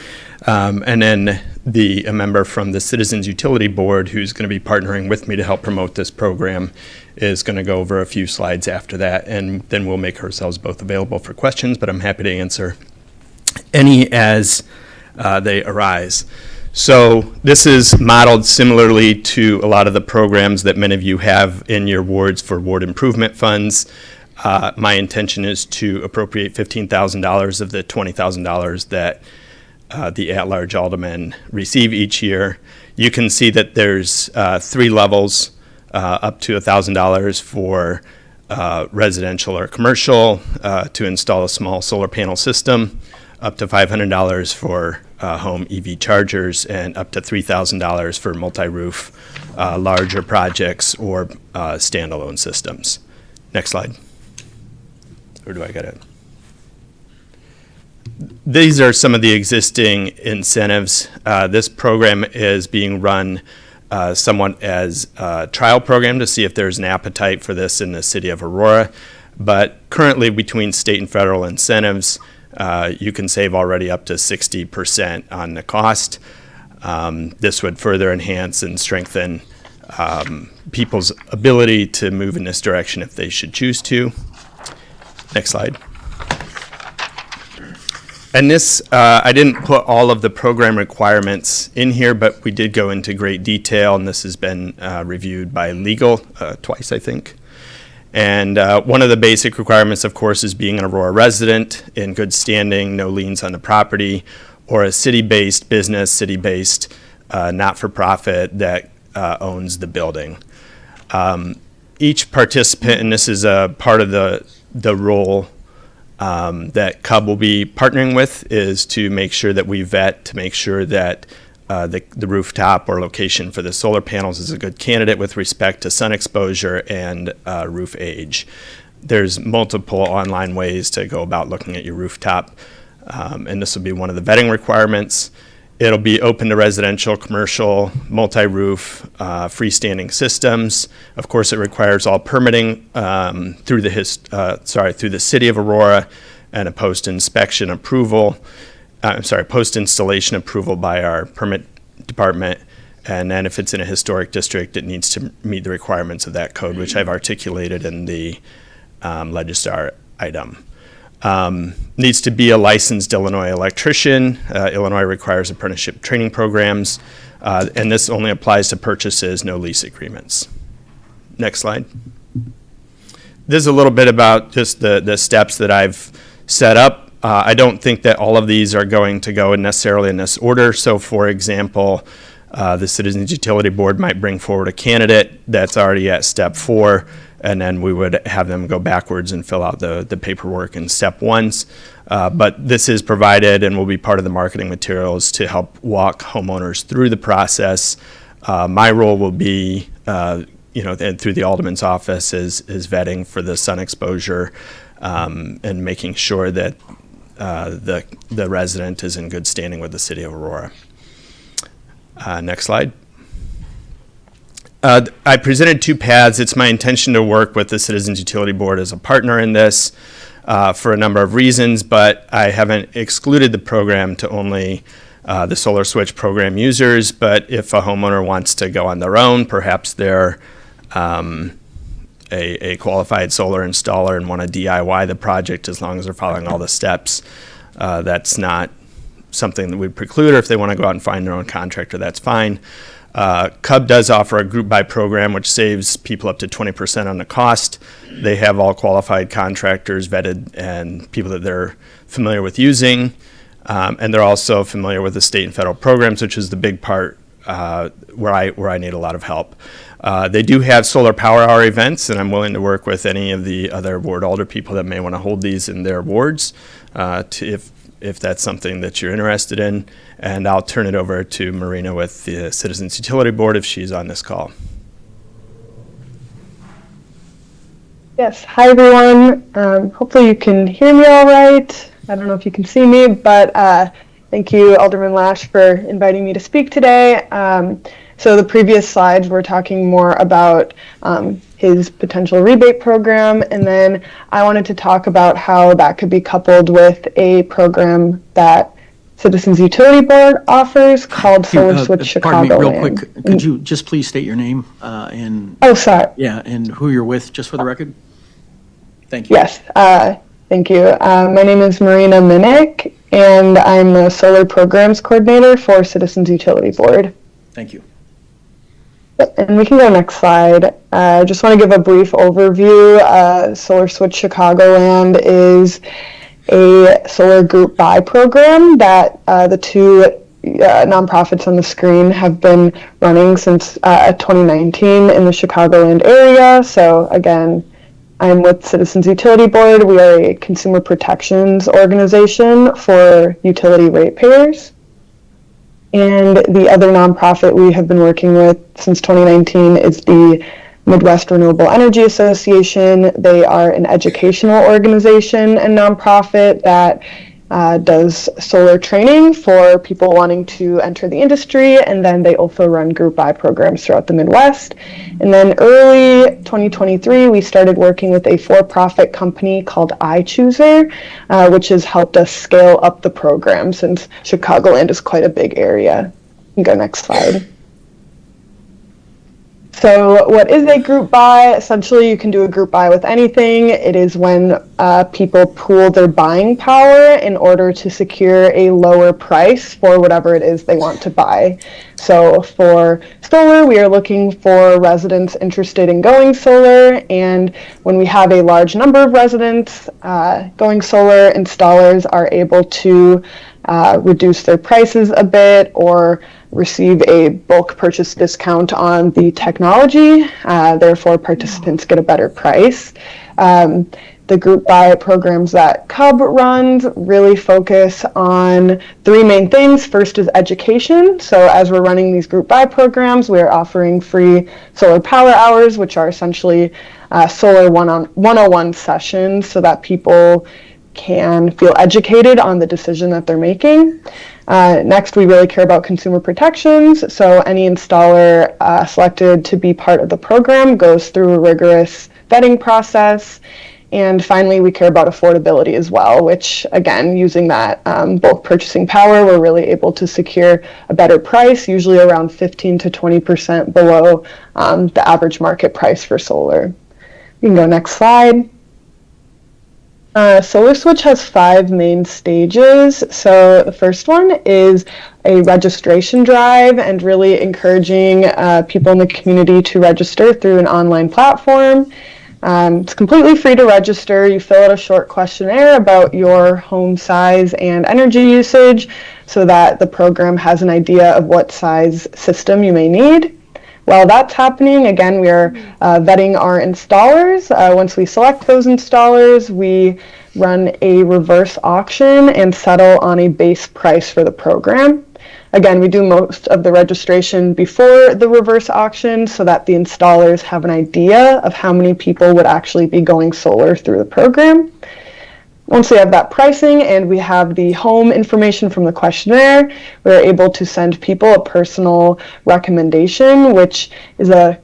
And then a member from the Citizens Utility Board who's going to be partnering with me to help promote this program is going to go over a few slides after that, and then we'll make ourselves both available for questions, but I'm happy to answer any as they arise. So this is modeled similarly to a lot of the programs that many of you have in your wards for ward improvement funds. My intention is to appropriate $15,000 of the $20,000 that the at-large aldermen receive each year. You can see that there's 3 levels, up to $1,000 for residential or commercial to install a small solar panel system, up to $500 for home EV chargers, and up to $3,000 for multi-roof larger projects or standalone systems. Next slide. Or do I got it? These are some of the existing incentives. This program is being run somewhat as a trial program to see if there's an appetite for this in the city of Aurora. But currently, between state and federal incentives, you can save already up to 60% on the cost. This would further enhance and strengthen people's ability to move in this direction if they should choose to. Next slide. And this, I didn't put all of the program requirements in here, but we did go into great detail, and this has been reviewed by legal twice, I think. And one of the basic requirements, of course, is being an Aurora resident in good standing, no liens on the property, or a city-based business, city-based not-for-profit that owns the building. Each participant, and this is a part of the role that CUB will be partnering with, is to make sure that we vet to make sure that the rooftop or location for the solar panels is a good candidate with respect to sun exposure and roof age. There's multiple online ways to go about looking at your rooftop, and this will be one of the vetting requirements. It'll be open to residential, commercial, multi-roof, freestanding systems. Of course, it requires all permitting through the city of Aurora and a post-installation approval by our permit department. And then if it's in a historic district, it needs to meet the requirements of that code, which I've articulated in the Legistar item. Needs to be a licensed Illinois electrician. Illinois requires apprenticeship training programs, and this only applies to purchases, no lease agreements. Next slide. This is a little bit about just the steps that I've set up. I don't think that all of these are going to go necessarily in this order. So, for example, the Citizens Utility Board might bring forward a candidate that's already at step 4, and then we would have them go backwards and fill out the paperwork in step 1s. But this is provided and will be part of the marketing materials to help walk homeowners through the process. My role will be, and through the Alderman's office is vetting for the sun exposure and making sure that the resident is in good standing with the city of Aurora. Next slide. I presented 2 paths. It's my intention to work with the Citizens Utility Board as a partner in this for a number of reasons, but I haven't excluded the program to only the Solar Switch program users. But if a homeowner wants to go on their own, perhaps they're a qualified solar installer and want to DIY the project as long as they're following all the steps, that's not something that would preclude, or if they want to go out and find their own contractor, that's fine. CUB does offer a group buy program, which saves people up to 20% on the cost. They have all qualified contractors vetted and people that they're familiar with using. And they're also familiar with the state and federal programs, which is the big part where I need a lot of help. They do have solar power hour events, and I'm willing to work with any of the other ward alder people that may want to hold these in their wards if that's something that you're interested in. And I'll turn it over to Marina with the Citizens Utility Board if she's on this call. Yes, hi everyone. Hopefully you can hear me all right. I don't know if you can see me, but thank you, Alderman Lash, for inviting me to speak today. So the previous slides were talking more about his potential rebate program, and then I wanted to talk about how that could be coupled with a program that Citizens Utility Board offers called Solar Switch Chicago. Pardon me, real quick, could you just please state your name and... Oh, sorry. Yeah, and who you're with, just for the record? Thank you. Yes, thank you. My name is Marina Minnick, and I'm the Solar Programs Coordinator for Citizens Utility Board. Thank you. And we can go next slide. I just want to give a brief overview. Solar Switch Chicagoland is a solar group buy program that the 2 nonprofits on the screen have been running since 2019 in the Chicagoland area. So again, I'm with Citizens Utility Board. We are a consumer protections organization for utility ratepayers. And the other nonprofit we have been working with since 2019 is the Midwest Renewable Energy Association. They are an educational organization and nonprofit that does solar training for people wanting to enter the industry, and then they also run group buy programs throughout the Midwest. And then early 2023, we started working with a for-profit company called iChooser, which has helped us scale up the program since Chicagoland is quite a big area. You can go next slide. So what is a group buy? Essentially, you can do a group buy with anything. It is when people pool their buying power in order to secure a lower price for whatever it is they want to buy. So for solar, we are looking for residents interested in going solar. And when we have a large number of residents going solar, installers are able to reduce their prices a bit or receive a bulk purchase discount on the technology. Therefore, participants get a better price. The group buy programs that CUB runs really focus on 3 main things. First is education. So as we're running these group buy programs, we're offering free solar power hours, which are essentially solar 101 sessions so that people can feel educated on the decision that they're making. Next, we really care about consumer protections. So any installer selected to be part of the program goes through a rigorous vetting process. And finally, we care about affordability as well, which again, using that bulk purchasing power, we're really able to secure a better price, usually around 15 to 20% below the average market price for solar. You can go next slide. Solar Switch has 5 main stages. So the first one is a registration drive and really encouraging people in the community to register through an online platform. It's completely free to register. You fill out a short questionnaire about your home size and energy usage so that the program has an idea of what size system you may need. While that's happening, again, we are vetting our installers. Once we select those installers, we run a reverse auction and settle on a base price for the program. Again, we do most of the registration before the reverse auction so that the installers have an idea of how many people would actually be going solar through the program. Once we have that pricing and we have the home information from the questionnaire, we're able to send people a personal recommendation, which is a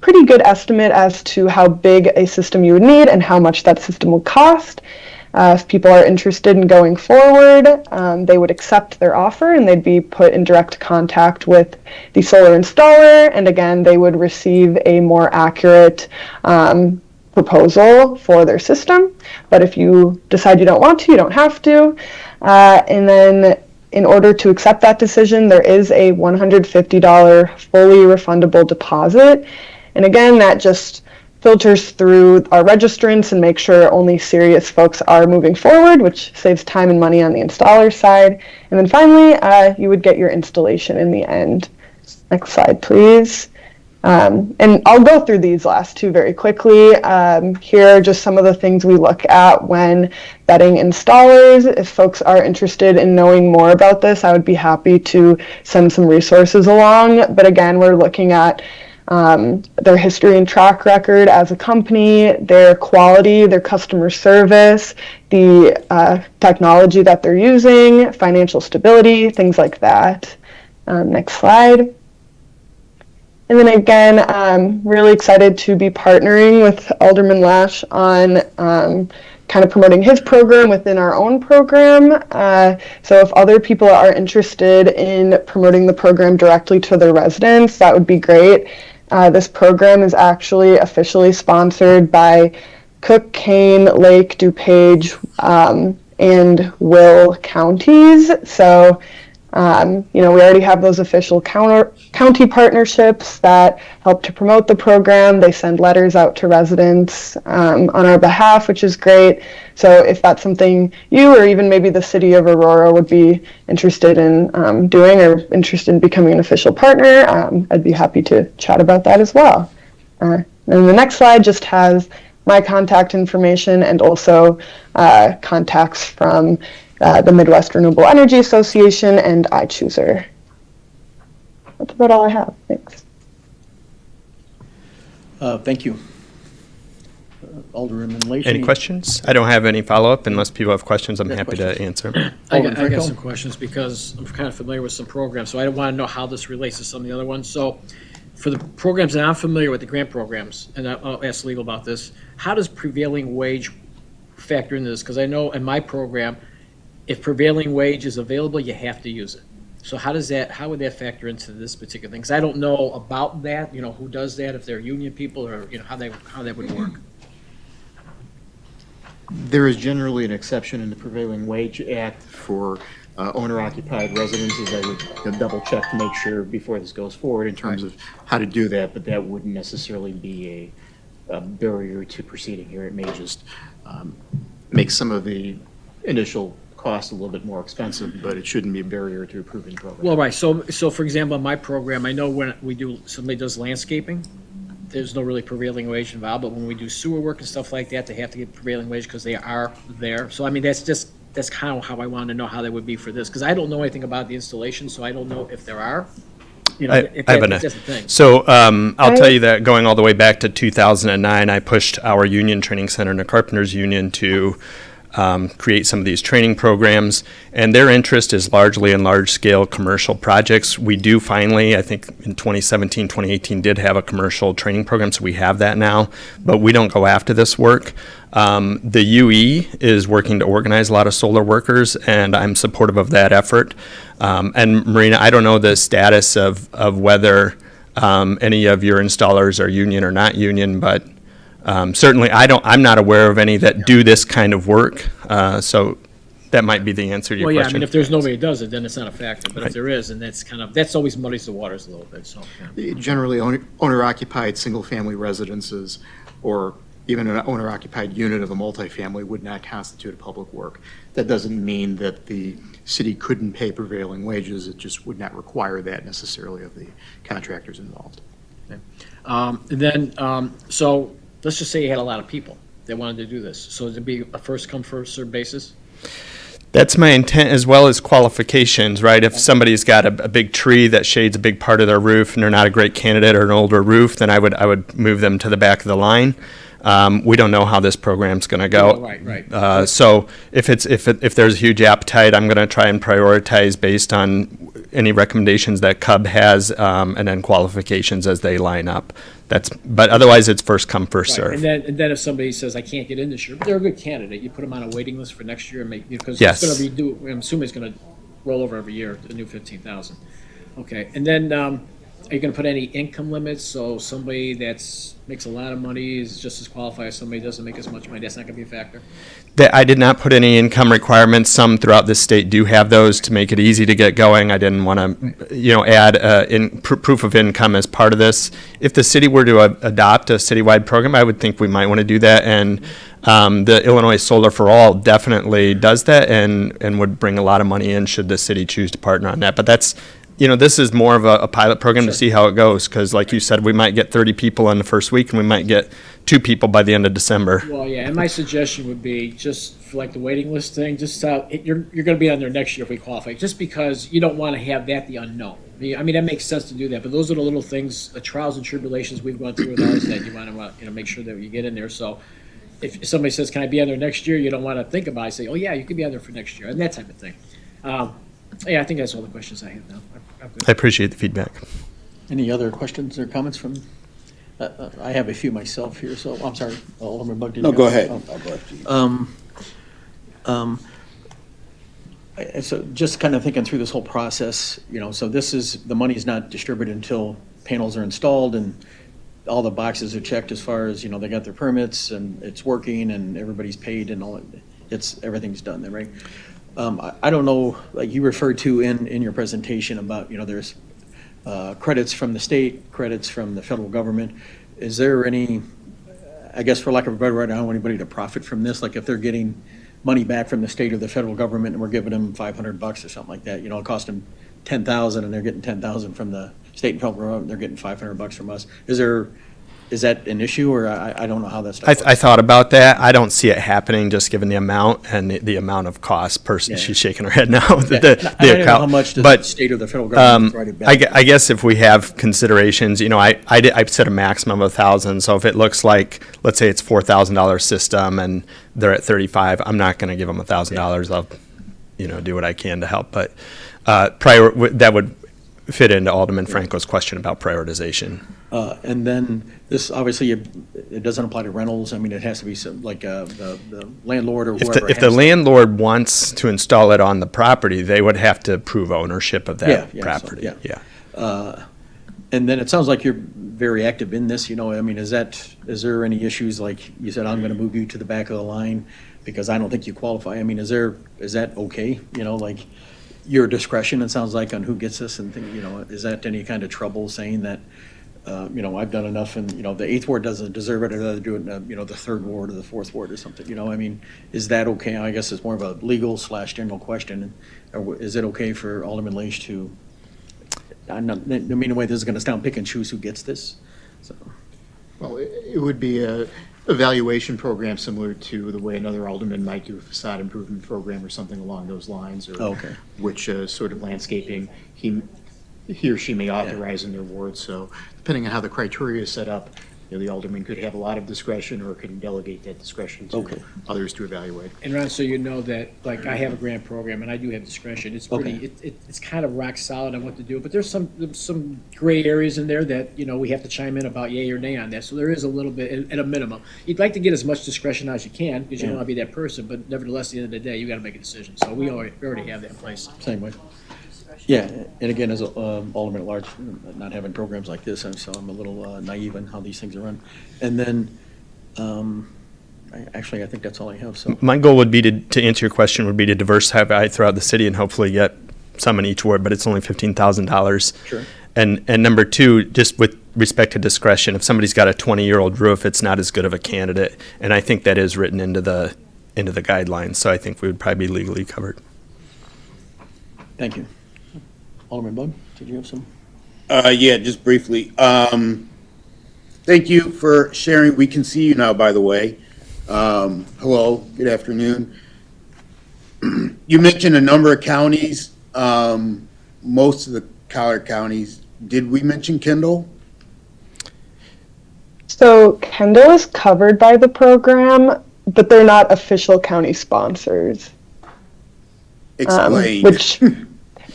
pretty good estimate as to how big a system you would need and how much that system will cost. If people are interested in going forward, they would accept their offer and they'd be put in direct contact with the solar installer. And again, they would receive a more accurate proposal for their system. But if you decide you don't want to, you don't have to. And then in order to accept that decision, there is a $150 fully refundable deposit. And again, that just filters through our registrants and makes sure only serious folks are moving forward, which saves time and money on the installer side. And then finally, you would get your installation in the end. Next slide, please. And I'll go through these last two very quickly. Here are just some of the things we look at when vetting installers. If folks are interested in knowing more about this, I would be happy to send some resources along. But again, we're looking at their history and track record as a company, their quality, their customer service, the technology that they're using, financial stability, things like that. Next slide. And then again, I'm really excited to be partnering with Alderman Lash on kind of promoting his program within our own program. So if other people are interested in promoting the program directly to their residents, that would be great. This program is actually officially sponsored by Cook, Kane, Lake, DuPage, and Will counties. So, we already have those official county partnerships that help to promote the program. They send letters out to residents on our behalf, which is great. So if that's something you or even maybe the city of Aurora would be interested in doing or interested in becoming an official partner, I'd be happy to chat about that as well. And the next slide just has my contact information and also contacts from the Midwest Renewable Energy Association and iChooser. That's about all I have. Thanks. Thank you. Alderman Leahy. Any questions? I don't have any follow-up unless people have questions. I'm happy to answer. I Alderman got Franco? some questions because I'm kind of familiar with some programs, so I want to know how this relates to some of the other ones. So for the programs that I'm familiar with, the grant programs, and I'll ask legal about this, how does prevailing wage factor into this? Because I know in my program, if prevailing wage is available, you have to use it. So how would that factor into this particular thing? Because I don't know about that, who does that, if they're union people or, how that would work. There is generally an exception in the Prevailing Wage Act for owner-occupied residences. I would double check to make sure before this goes forward in terms of how to do that, but that wouldn't necessarily be a barrier to proceeding here. It may just make some of the initial cost a little bit more expensive, but it shouldn't be a barrier to approving the program. Well, right, so for example, in my program, I know when somebody does landscaping, there's no really prevailing wage involved, but when we do sewer work and stuff like that, they have to get prevailing wage because they are there. So I mean, that's kind of how I want to know how that would be for this, because I don't know anything about the installation, so I don't know if there are. If that's the thing. So I'll tell you that going all the way back to 2009, I pushed our union training center and the Carpenters Union to create some of these training programs. And their interest is largely in large-scale commercial projects. We do finally, I think in 2017, 2018, did have a commercial training program, so we have that now, but we don't go after this work. The UE is working to organize a lot of solar workers, and I'm supportive of that effort. And Marina, I don't know the status of whether any of your installers are union or not union, but certainly I'm not aware of any that do this kind of work. So that might be the answer to your Well, yeah, I question. mean, if there's nobody that does it, then it's not a factor, but Right. if there is, and that's always muddies the waters a little bit, so. yeah. Generally, owner-occupied single-family residences or even an owner-occupied unit of a multifamily would not constitute a public work. That doesn't mean that the city couldn't pay prevailing wages, it just would not require that necessarily of the contractors involved. So let's just say you had a lot of people that wanted to do this, so it'd be a first-come, first-served basis? That's my intent, as well as qualifications, right? If somebody's got a big tree that shades a big part of their roof and they're not a great candidate or an older roof, then I would move them to the back of the line. We don't know how this program's going to go. Oh, right. So if there's a huge appetite, I'm going to try and prioritize based on any recommendations that CUB has, and then qualifications as they line up. But otherwise, it's first come, first Right, serve. and then if somebody says, I can't get in this year, but they're a good candidate, you put them on a waiting list for next year and because Yes. it's gonna be I'm assuming it's gonna roll over every year, the new 15,000. Okay, and then, are you gonna put any income limits, so somebody makes a lot of money is just as qualified as somebody who doesn't make as much money, that's not gonna be a factor? I did not put any income requirements. Some throughout the state do have those to make it easy to get going. I didn't want to, add proof of income as part of this. If the city were to adopt a citywide program, I would think we might want to do that. And the Illinois Solar for All definitely does that and would bring a lot of money in should the city choose to partner on that. But that's, this is more of a pilot program to see how it goes. Because like you said, we might get 30 people in the first week and we might get 2 people by the end of December. Well, yeah, and my suggestion would be just for like the waiting list thing, just you're gonna be on there next year if we qualify, just because you don't want to have that the unknown. I mean, that makes sense to do that, but those are the little things, the trials and tribulations we've gone through with ours that you want to, make sure that you get in there. So if somebody says, can I be on there next year? You don't want to think about it. Say, oh yeah, you could be on there for next year, and that type of thing. Yeah, I think that's all the questions I have now. I'm good. I appreciate the feedback. Any other questions or comments from, I have a few myself here, so, I'm sorry, Alderman Bug, did you No, have- go ahead. So just kind of thinking through this whole process, so the money's not distributed until panels are installed and all the boxes are checked as far as, they got their permits and it's working and everybody's paid and all, everything's done then, right? I don't know, like you referred to in your presentation about, there's credits from the state, credits from the federal government. Is there any, I guess for lack of a better word, I don't want anybody to profit from this, like if they're getting money back from the state or the federal government and we're giving them $500 or something like that, it cost them 10,000 and they're getting 10,000 from the state and federal government, they're getting $500 from us. Is that an issue, or I don't know how that's stuff I thought about that. I don't see it happening, just given the amount and the amount of cost. She's shaking her head now. I don't know how much does the state or the federal government write it back? I guess if we have considerations, I set a maximum of 1,000. So if it looks like, let's say it's $4,000 system and they're at 35, I'm not going to give them $1,000. I'll, do what I can to help. But that would fit into Alderman Franco's question about prioritization. And then this, obviously, it doesn't apply to rentals. I mean, it has to be some, like the landlord or whoever. If the landlord wants to install it on the property, they would have to prove ownership of that property. And then it sounds like you're very active in this, I mean, is there any issues, like you said, I'm going to move you to the back of the line because I don't think you qualify? I mean, is that okay? Like your discretion, it sounds like, on who gets this and things, is that any kind of trouble saying that, I've done enough and, the 8th ward doesn't deserve it, I'd rather do it in, the 3rd ward or the 4th ward or something, I mean, is that okay? I guess it's more of a legal/general question. Is it okay for Alderman Leish to, I mean, in a way, this is going to sound pick and choose who gets this, so. Well, it would be a evaluation program similar to the way another alderman might do a facade improvement program or something along those lines, or Okay. which sort of landscaping he or she may authorize in their ward. So depending on how the criteria is set up, the alderman could have a lot of discretion or can delegate that discretion to Okay. others to evaluate. And Ron, so you know that, like, I have a grant program and I do have discretion. It's pretty, it's kind of rock solid on what to do, but there's some gray areas in there that, we have to chime in about yay or nay on that. So there is a little bit, at a minimum. You'd like to get as much discretion as you can, because you don't want to be that person, but nevertheless, at the end of the day, you got to make a decision. So we already have that in place. Same way. Yeah, and again, as a alderman at large, not having programs like this, so I'm a little naive on how these things are run. And then, I think that's all I have, so. My goal would be to answer your question, would be to diversify throughout the city and hopefully get some in each ward, but it's only $15,000. Sure. And number two, just with respect to discretion, if somebody's got a 20-year-old roof, it's not as good of a candidate. And I think that is written into the guidelines, so I think we would probably be legally covered. Thank you. Alderman Bug, did you have some? Yeah, just briefly. Thank you for sharing. We can see you now, by the way. Hello, good afternoon. You mentioned a number of counties, most of the Collier counties. Did we mention Kendall? So Kendall is covered by the program, but they're not official county sponsors. Explain.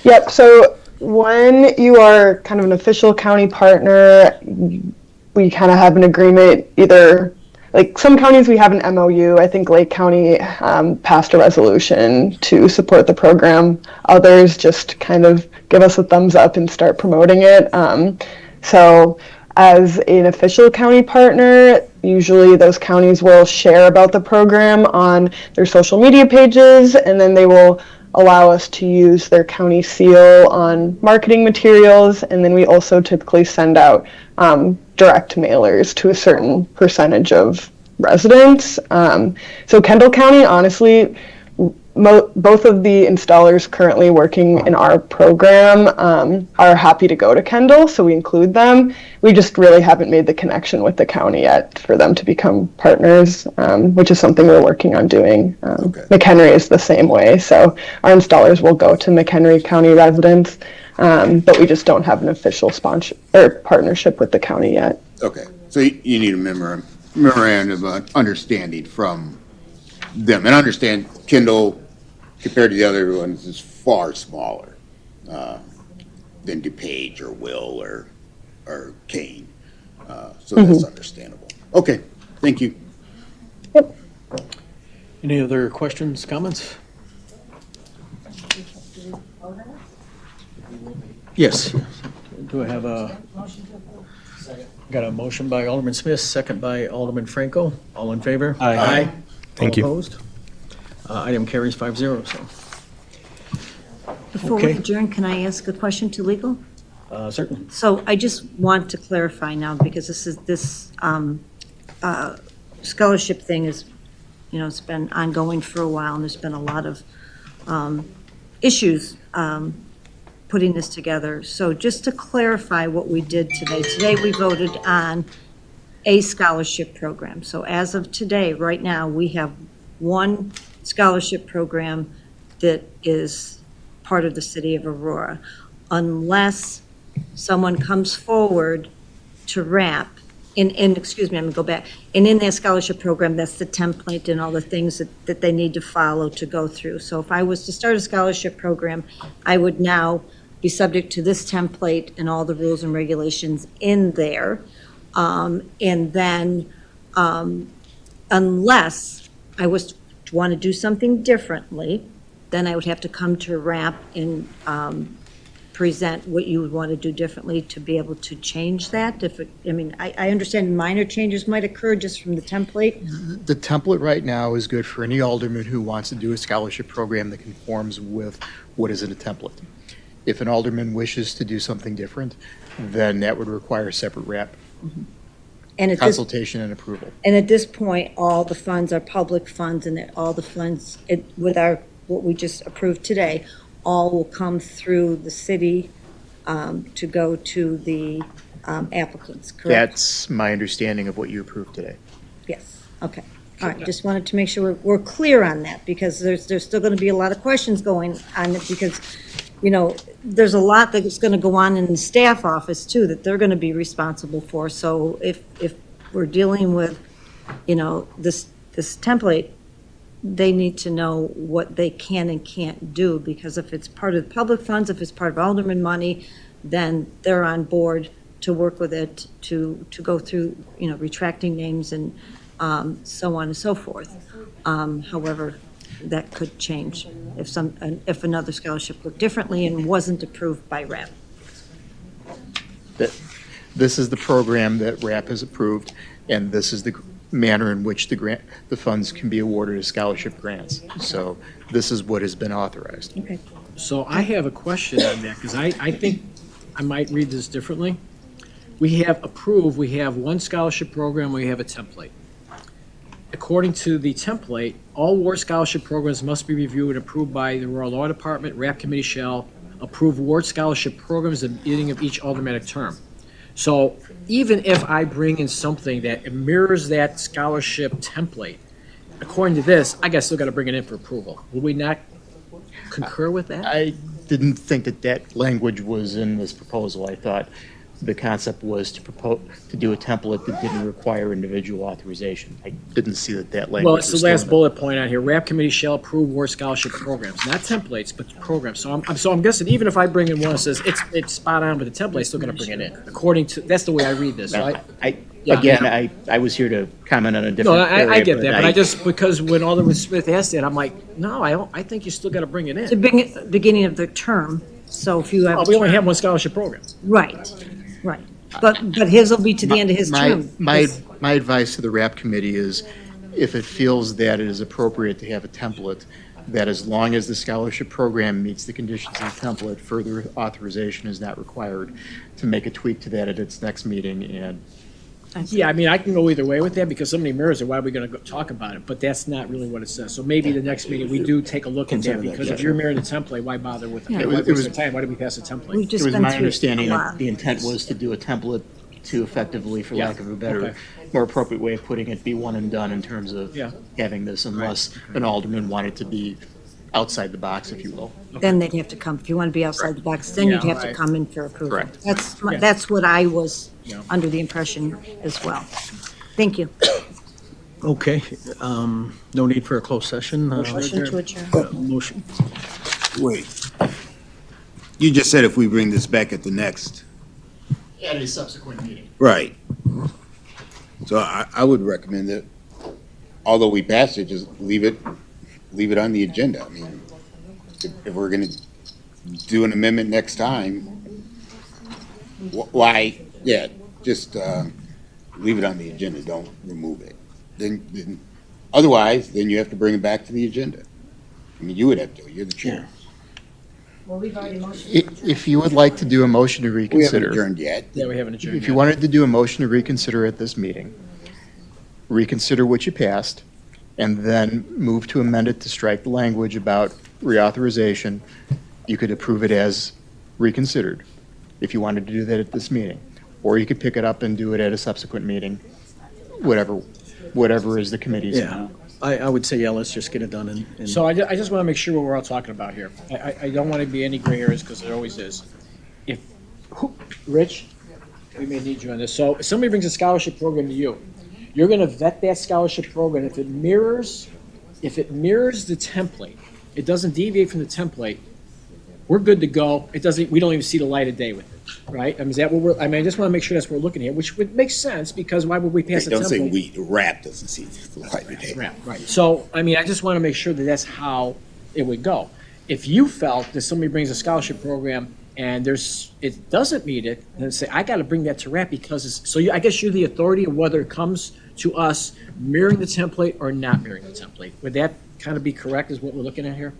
Yep, so when you are kind of an official county partner, we kind of have an agreement, either, like some counties we have an MOU. I think Lake County passed a resolution to support the program. Others just kind of give us a thumbs up and start promoting it. So as an official county partner, usually those counties will share about the program on their social media pages, and then they will allow us to use their county seal on marketing materials, and then we also typically send out direct mailers to a certain percentage of residents. So Kendall County, honestly, both of the installers currently working in our program are happy to go to Kendall, so we include them. We just really haven't made the connection with the county yet for them to become partners, which is something we're working on doing. McHenry is the same way, so our installers will go to McHenry County residents, but we just don't have an official sponsor or partnership with the county yet. Okay, so you need a memorandum of understanding from them. And understand Kendall, compared to the other ones, is far smaller than DuPage or Will or Kane. So that's understandable. Okay, thank you. Yep. Any other questions, comments? Yes. Do I have got a motion by Alderman Smith, second by Alderman Franco. All in favor? Aye. Thank All you. opposed? Item carries 5-0, so. Before Okay. we adjourn, can I ask a question to legal? Certainly. So I just want to clarify now, because this scholarship thing is, it's been ongoing for a while, and there's been a lot of issues putting this together. So just to clarify what we did today. Today, we voted on a scholarship program. So as of today, right now, we have one scholarship program that is part of the city of Aurora. Unless someone comes forward to wrap, excuse me, I'm gonna go back. And in that scholarship program, that's the template and all the things that they need to follow to go through. So if I was to start a scholarship program, I would now be subject to this template and all the rules and regulations in there. And then, unless I was to want to do something differently, then I would have to come to RAP and present what you would want to do differently to be able to change that. I understand minor changes might occur just from the template. The template right now is good for any alderman who wants to do a scholarship program that conforms with what is in a template. If an alderman wishes to do something different, then that would require a separate RAP And at this, consultation and approval. and at this point, all the funds are public funds, and that all the funds, with what we just approved today, all will come through the city to go to the applicants, correct? That's my understanding of what you approved today. Yes, okay. All right, just wanted to make sure we're clear on that, because there's still going to be a lot of questions going on it, because, there's a lot that's going to go on in the staff office, too, that they're going to be responsible for. So if we're dealing with, this template, they need to know what they can and can't do, because if it's part of the public funds, if it's part of Alderman money, then they're on board to work with it, to go through, retracting names and so on and so forth. However, that could change if another scholarship looked differently and wasn't approved by RAP. This is the program that RAP has approved, and this is the manner in which the funds can be awarded as scholarship grants. So this is what has been authorized. Okay. So I have a question on that, because I think I might read this differently. We have approved, we have one scholarship program, we have a template. According to the template, all award scholarship programs must be reviewed and approved by the Royal Law Department. RAP Committee shall approve award scholarship programs at the beginning of each aldermanic term. So even if I bring in something that mirrors that scholarship template, according to this, I guess still got to bring it in for approval. Will we not concur with that? I didn't think that language was in this proposal. I thought the concept was to do a template that didn't require individual authorization. I didn't see that language. Well, it's the was last still in bullet point on here. RAP Committee shall approve award scholarship programs, not templates, but programs. So I'm guessing even if I bring in one that says it's spot on with the template, it's still going to bring it in. According to, that's the way I read this. So I was here to comment on a No, different I area, get that, but I just, because when Alderman Smith asked that, I'm like, no, I think you still got to bring it The in. beginning of the term, so if you have. Oh, we only have one scholarship program. Right. But his will be to the end of his term. My advice to the RAP committee is, if it feels that it is appropriate to have a template, that as long as the scholarship program meets the conditions of the template, further authorization is not required to make a tweak to that at its next meeting. And Yeah, I mean, I can go either way with that, because somebody mirrors it, why are we going to talk about it? But that's not really what it says. So maybe the next meeting, we do take a look at that, Consider that, because yeah. if you're mirroring the template, why bother with it? Yeah. Why It waste was- our time? Why did we pass a We've template? just it was been my through understanding a that lot. the intent was to do a template to effectively, for Yeah, lack of a better, okay. more appropriate way of putting it, be one and done in terms of Yeah. having this, unless an alderman wanted to be outside the box, if you will. Then they'd have to come, if you want to be outside the box, then you'd Yeah, have to right. come in for approval. Correct. Yeah. That's what I was Yeah. under the impression as well. Thank you. Okay, no need for a closed session. Motion to adjourn. Motion. Wait. You just said if we bring this back at the next. At a subsequent meeting. Right. So I would recommend that, although we passed it, just leave it on the agenda. I mean, if we're gonna do an amendment next time, why, just leave it on the agenda, don't remove it. Then otherwise, then you have to bring it back to the agenda. I mean, you would have to, you're the chair. Well, we've already motioned. If you would like to do a motion to We haven't reconsider. adjourned yet. Yeah, we haven't adjourned If you yet. wanted to do a motion to reconsider at this meeting, reconsider what you passed, and then move to amend it to strike the language about reauthorization, you could approve it as reconsidered, if you wanted to do that at this meeting. Or you could pick it up and do it at a subsequent meeting, whatever is the committee's. Yeah, I would say, let's just get it done and. So I just want to make sure what we're all talking about here. I don't want to be any gray areas, because there always is. Rich, we may need you on this. So if somebody brings a scholarship program to you, you're going to vet that scholarship program. If it mirrors the template, it doesn't deviate from the template, we're good to go. We don't even see the light of day with it, right? I mean, is that what I just want to make sure that's what we're looking at, which would make sense, because why would we pass a template? Don't say we, the RAP doesn't see the light of day. Right. So, I mean, I just want to make sure that that's how it would go. If you felt that somebody brings a scholarship program and it doesn't meet it, then say, I got to bring that to RAP, because I guess you're the authority of whether it comes to us mirroring the template or not mirroring the template. Would that kind of be correct, is what we're looking at here?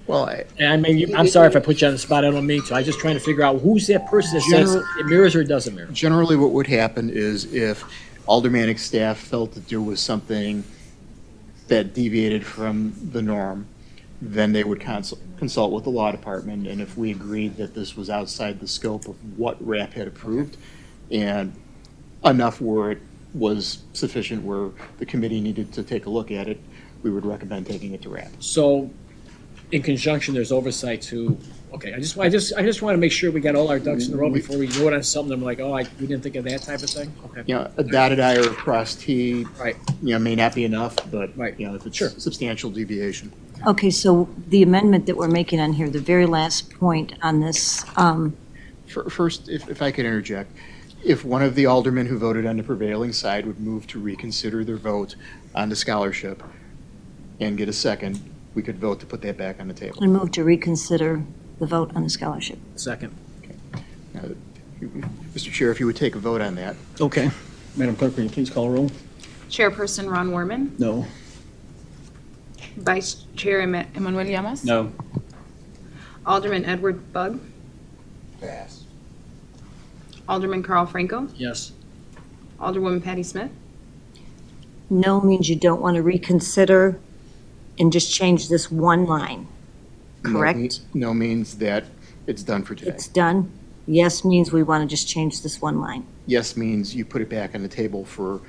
Well, I'm sorry if I put you on the spot, I don't mean to. I'm just trying to figure out who's that person that says it mirrors or it doesn't mirror. generally what would happen is if aldermanic staff felt that there was something that deviated from the norm, then they would consult with the law department, and if we agreed that this was outside the scope of what RAP had approved, and enough where it was sufficient where the committee needed to take a look at it, we would recommend taking it to RAP. So in conjunction, there's oversight to, okay, I just want to make sure we got all our ducks in a row before we vote on something. I'm like, oh, we didn't think of that type of thing? Okay. You know, a dotted I or a crossed T, Right. you know, may not be enough, but, Right. you know, if it's Sure. substantial deviation. Okay, so the amendment that we're making on here, the very last point on this, First, if I could interject, if one of the aldermen who voted on the prevailing side would move to reconsider their vote on the scholarship and get a second, we could vote to put that back on the table. I move to reconsider the vote on the scholarship. Second. Mr. Chair, if you would take a vote on that. Okay. Madam Clerk, will you please call a roll? Chairperson Ron Warman, No. Vice Chair Emmanuel Llamas. No. Alderman Edward Bug. Pass. Alderman Carl Franco. Yes. Alderwoman Patty Smith. No means you don't want to reconsider and just change this one line, correct? No means that it's done for today. It's done. Yes means we want to just change this one line. Yes means you put it back on the table for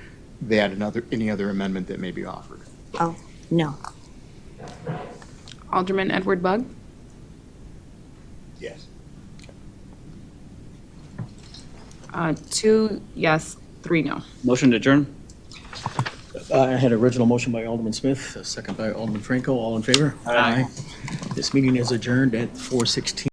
that and any other amendment that may be offered. Oh, no. Alderman Edward Bug. Yes. 2 yes, 3 no. Motion to adjourn? I had original motion by Alderman Smith, a second by Alderman Franco. All in favor? Aye. This meeting is adjourned at 4:16.